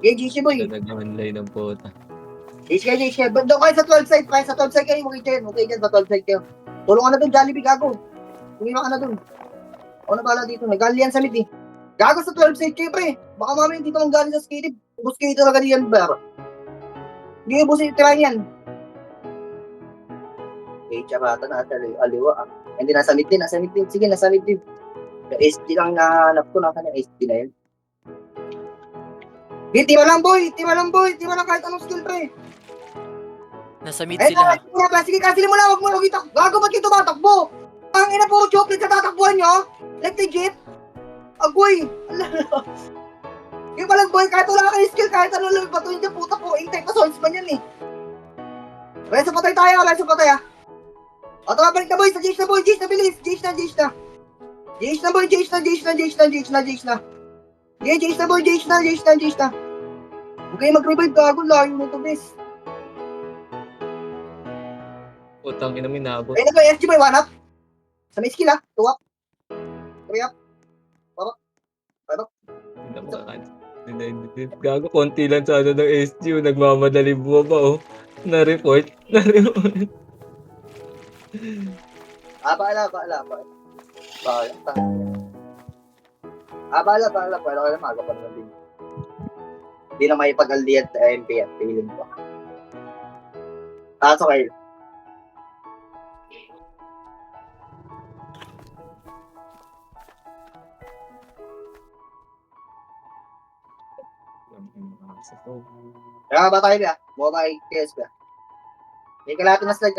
GC, boy. Nag-online ng puta. GC. Doon kayo sa 12 side, pre. Sa 12 side kayo, okay dyan, sa 12 side kayo. Tulungan na doon, Jollibee, gago. Tumima ka na doon. Ako na bala dito, may gali yan sa mid, eh. Gago sa 12 side kayo, pre. Baka mamaya dito ang gali sa skated. Ubus kayo talaga diyan, bar. Hindi ubus yung tirahin yan. Okay, tsabata na ata, aliwa, ah. Hindi, nasa mid din. Sige, nasa mid din. Yung SD lang nahanap ko, naka na SD na yun. Okay, tira lang, boy. Tira lang kahit anong skill, pre. Nasa mid sila. Sige, cancel mo lang. Huwag mo itak. Gago, ba't kayo tumatakbo? Ang ina, puro chocolate sa tatakbuhan nyo. Like legit. Agoy. Yung palang boy, kahit wala kayo skill, kahit ano lang patuloy dyan, puta po. Intay pa souls man yan eh. Reso patay tayo, ah. O, tumabalik na boy, sa Jace na boy. Jace na, bilis. Jace na. Jace na, boy. Jace na. Huwag kayo mag-revive, gago. Layo na ito, bes. Utang ina, minabot. Ayun na ba, SG boy, 1 up. Sa may skill, 2 up. 3 up. 4 up. 5 up. Gago, konti lang sa ano ng SG, nagmamadali bumaba, oh. Na-report. Baala. Baala. Pwede ka na magapan na din. Hindi na may pag-aldiyan sa MP at feeling ko. Taas okay. Kaya ba tayo ba? Buka kay KS ba? May kalahati na slide.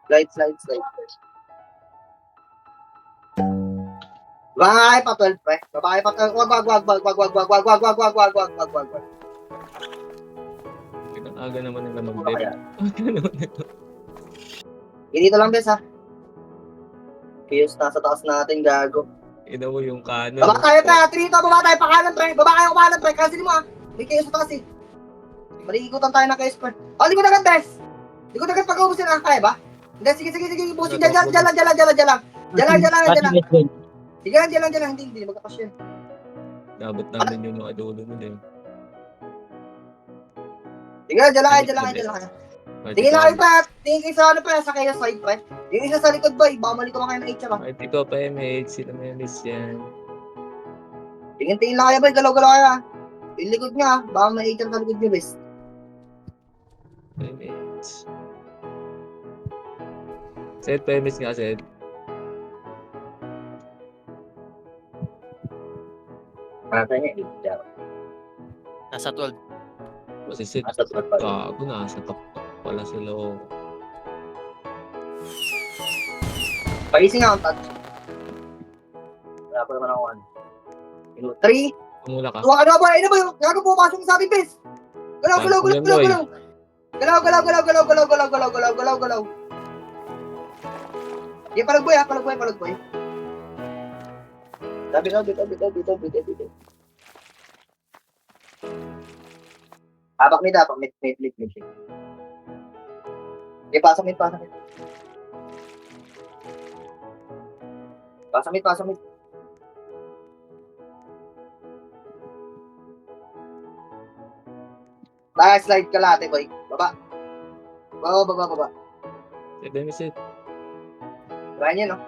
Slide. Babae pa 12 pre. Babae pa 12. Wag. Aga naman nila mag-dip. Dito lang bes ha. Fuse nasa taas natin gago. Ina mo yung kanan. Baba tayo pre. Baba tayo pa kanan pre. Baba kayo kanan pre. Cancel mo ha. May KS sa taas eh. Malikutan tayo ng KS pre. Oh, likod agad bes. Likod agad pag-ubusin na. Kaya ba? Hindi, sige. Busin dyan lang. Sige lang. Hindi magkakas yan. Nabot namin yung mga dulo nila eh. Sige lang, dyan lang. Tingin na kayo pa. Tingin kayo sa ano pa. Sa kayo side pre. Yung isa sa likod boy. Baka malito kayo ng HR ha. Kahit ikaw pa MH, sila may miss yan. Tingin lang kayo boy. Galaw kayo ha. Yung likod nga. Baka may HR sa likod nyo bes. MH. Sed pa MH nga, Sed. Matanya eh. Nasa 12. Kasi Sed, Nasa truck pa. gago na, sa top pala sila o. Paising nga ang touch. Wala pa naman ako ano. 3, Tumula ka. Tuwa ka na ba? Ano ba yun? Gago pumapasok sa ating base. Galaw. Di palagboy ha, palagboy. Tabi. Habak mid. Di pasok mid. Pasok mid. Slide ka lahat boy. Baba. Sed, MH, Sed. Try niya, no?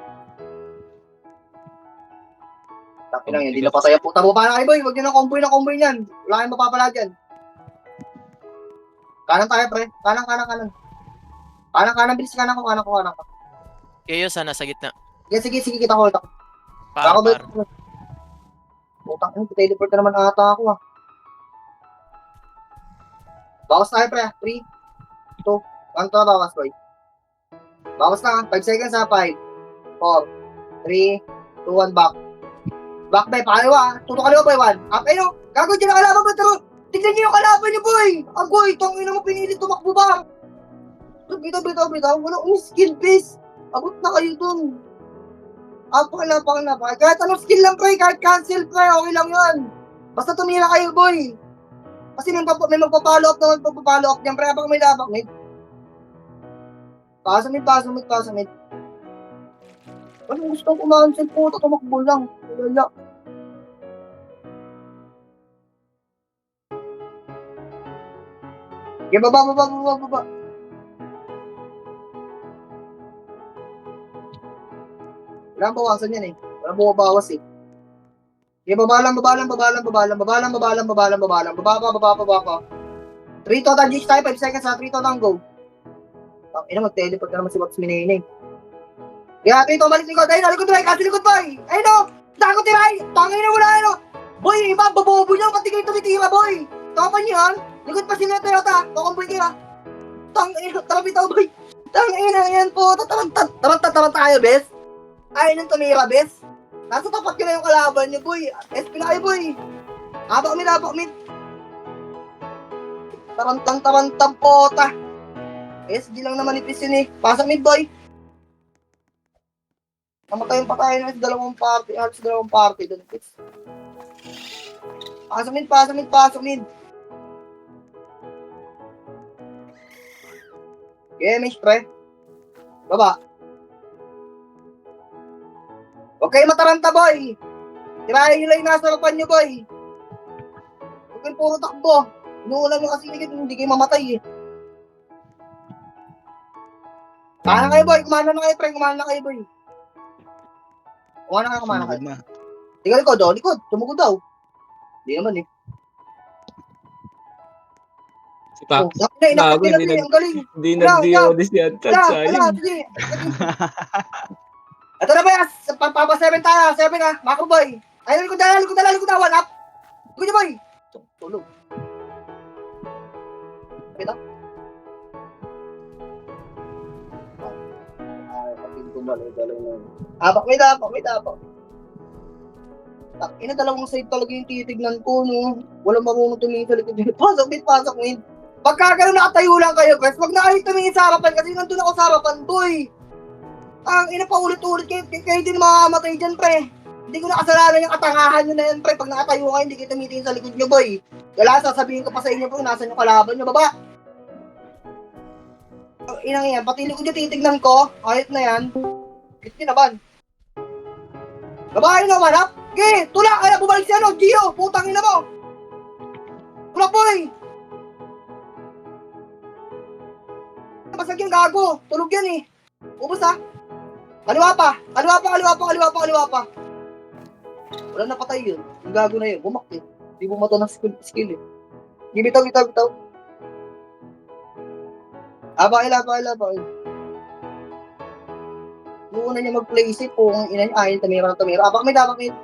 Tapi lang yan, hindi na patay ang puta mo. Paano kayo, boy? Huwag nyo na comboy niyan. Wala kayong mapapala dyan. Kanan tayo, pre. Kanan. Kanan, bilis kanan ko. Kayo sana sa gitna. Sige, kita ko. Ako, boy. Par. Putang, teleport ka naman ata ako, ah. Bawas tayo, pre. 3, 2, 1, bawas, boy. Bawas na, 5 seconds ha, 5, 4, 3, 2, 1, back. Back bay, pakaliwa, tuto kaliwa boy, 1. Up, ayun, gago dyan ang kalaban mo, pero tignan nyo yung kalaban nyo, boy. Boy, tangin mo pinili tumakbo ba? Bitaw, walang skill base. Abot na kayo dun. Pakala. Kahit anong skill lang, pre, kahit cancel, pre, okay lang yan. Basta tumira kayo, boy. Kasi may magpa-follow up dyan, pre, habang may labak, mate. Pasa mid. Ano gusto kong kumansel po? Tumakbo lang. Wala. Okay, baba. Walang bawasan yan eh. Walang bumabawas eh. Okay, baba lang. Baba pa. 3 total G tayo, 5 seconds ha. 3 total go. Ina, mag-teleport ka naman si Wats Minene. Kaya ito, balik likod. Ayun, likod boy, kasi likod boy. Ayun o, takot tiray. Tangin na wala ayun o. Boy, iba, babobo nyo, pati kayo tumitira boy. Tapan nyo yan. Likod pa sila Toyota. Kukumboy kayo ha. Tangin, tara bitaw boy. Tangin na yan po. Taman tayo, bes. Ayun yung tumira, bes. Nasa tapat ko na yung kalaban nyo, boy. SP na kayo, boy. Habak mid. Tarantang pota. SG lang naman ipis yun eh. Pasok mid, boy. Namatay yung patay na sa dalawang party. Doon, pis. Pasok mid. Okay, mish, pre. Baba. Huwag kayo mataranta, boy. Tirahin nyo lang yung nasa harapan nyo, boy. Huwag kayo puro takbo. Inuulan nyo kasi hindi kayo mamatay eh. Kumana kayo, boy. Kumana na kayo, boy. Kumana kayo. Tingnan likod, oh, likod. Tumugod daw. Hindi naman eh. Si Pa. Oh, nakapila Gago, hindi ang galing. Hindi Wala, nag-DOD si Anchat, Wala, sayang. sige. Ito na ba, Yas? Papa 7 tayo, 7 ha. Mako boy. Ay, likod na, one up. Likod niya boy. Tulog. Kita? Kapit ko dalaw na. Apak, may dapak. Ina, dalawang side talaga yung titignan ko, no? Walang marunong tumingin sa likod dito. Pasok, mid. Pagka gano'n nakatayo lang kayo, guys, wag na kayo tumingin sa harapan kasi nandun ako sa harapan, boy. Ang ina pa ulit-ulit kayo din mamamatay dyan, pre. Hindi ko nakasalanan yung katangahan nyo na yan, pre. Pag nakatayo kayo, hindi kayo tumitingin sa likod nyo, boy. Wala, sasabihin ko pa sa inyo, boy, nasan yung kalaban nyo, baba. Ang inang yan, pati likod nyo titignan ko, kahit na yan. Git nyo naman. Babae naman, ha? Okay, tulak, kaya bumalik si ano, Gio, putang ina mo. Tulak, boy. Basag yung gago, tulog yan eh. Ubus ha. Kaliwa pa. Wala na patay yun. Yung gago na yun, bumak eh. Hindi bumato ng skill eh. Bitaw. Bakil. Noon na niya mag-place it kung ina niya, ayun, tamira. Abak mid.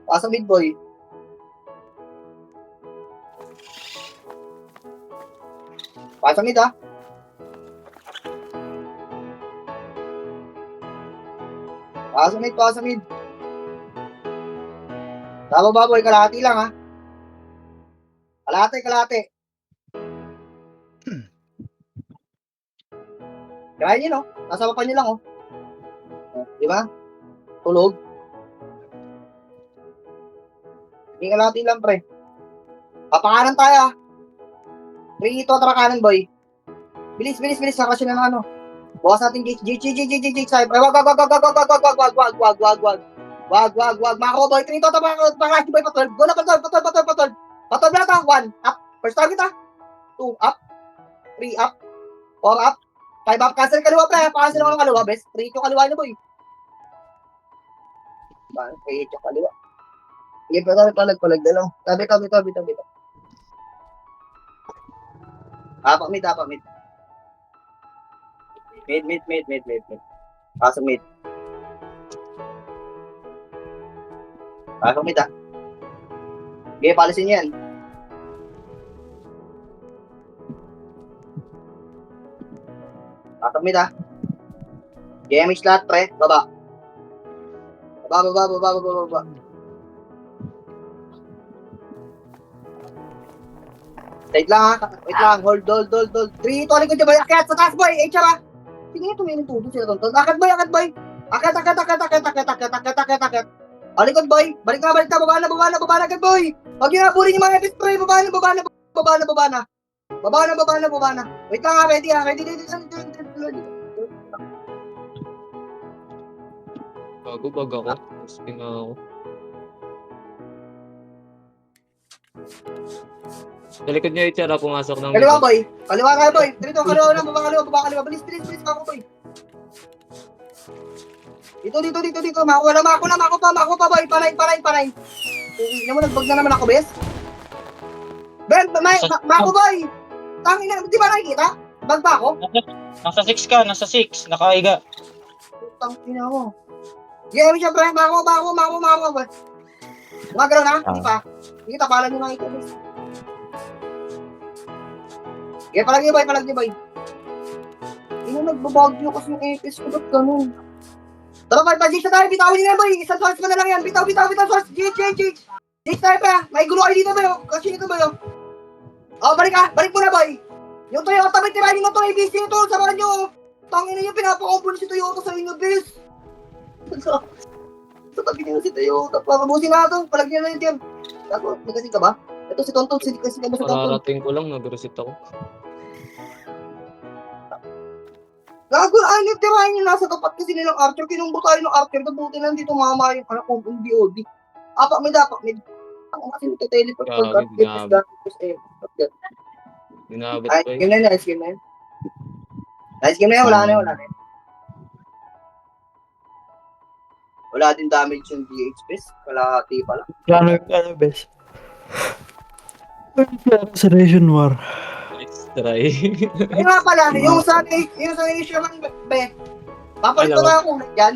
Pasang mid, boy. Pasang mid, ha. Pasang mid. Tama ba, boy? Kalahati lang, ha. Kalahati. Kaya yun, no? Nasa pa nyo lang, oh. Di ba? Tulog. Hindi kalahati lang, pre. Papakanan tayo, ha. Ito, kanan, boy. Bilis. Nakasyon na ano. Bukas natin G. Wag. Mako, boy. Trito, pakalash, boy. Patol. Go na, patol. Patol na ta. 1, up. First target, ha. 2, up. 3, up. 4, up. 5 up. Cancel kaliwa, pre. Cancel ako ng kaliwa, best. 3 yung kaliwa niya, boy. 3 yung kaliwa. Sige, palag na lang. Tabi. Apak mid. Mid. Pasok mid. Pasok mid, ha. Okay, palisin yan. Pasok mid, ha. Damage lahat, pre. Baba. Wait lang, ha. Wait lang. Hold. 3, 2, alikod niya, boy. Akyat sa taas, boy. HR, ha. Sige, tumingin tudo sila tonton. Akit, boy. Akit. Alikod, boy. Balik na. Baba na agad, boy. Huwag yun na, puri yung mga epic spray. Baba na. Wait lang, ha. Ready. Bago ako. Spin na ako. Sa likod niya itira, pumasok ng... Kaliwa, boy. Kaliwa kayo, boy. Dito, kaliwa na. Baba kaliwa. Bilis. Mako, boy. Dito. Mako pa, boy. Panay. Uwi naman, nagbag na naman ako, bes. Ben, Mako, boy. Tangin na, di ba nakikita? Bag ba ako? Nasa 6 ka, nasa 6. Nakaiga. Tangin na mo. Yeah, siyempre, Mako, boy. Gumagalaw na? Hindi pa. Hindi, tapalan nyo nakikita, bes. Okay, palag niyo, boy. Hindi na nagbabagyo kasi yung APS ko. Ba't ganun? Tara, Jake na tayo. Bitawin niyo na, boy. Isang source pa na lang yan. Bitaw, source. Jake. Jake tayo pa. May gulo kayo dito, boy. Kasi ito, boy. Oh, balik mo na, boy. Yung Toyota, may tirahin mo to. ABC ito. Samahan nyo. Tangin na yun. Pinapakaumpon si Toyota sa inyo, bis. Sa tabi niyo si Toyota. Papabusin na ito. Palag niyo na yun, Tim. Ako, nagkasing ka ba? Ito si Tonton. Kasi ka ba si Tonton? Pararating ko lang, nag-reset ako. Gago, ay, tirahin nyo nasa tapat kasi nilang Archer. Kinumbo tayo ng Archer. Nabuti lang dito mama yung anak kong BOD. Apak mid. Ang kasi nagte-teleport ko. Ginabot Ay, ko eh. game na yun. Nice game na yun. Wala na yun. Wala din damage yung DH bes. Kalahati pa lang. Ano, bes? Restoration War. Nice try. Ay nga pala, yung sa Nation be, papalit ko Alam mo. na ako dyan.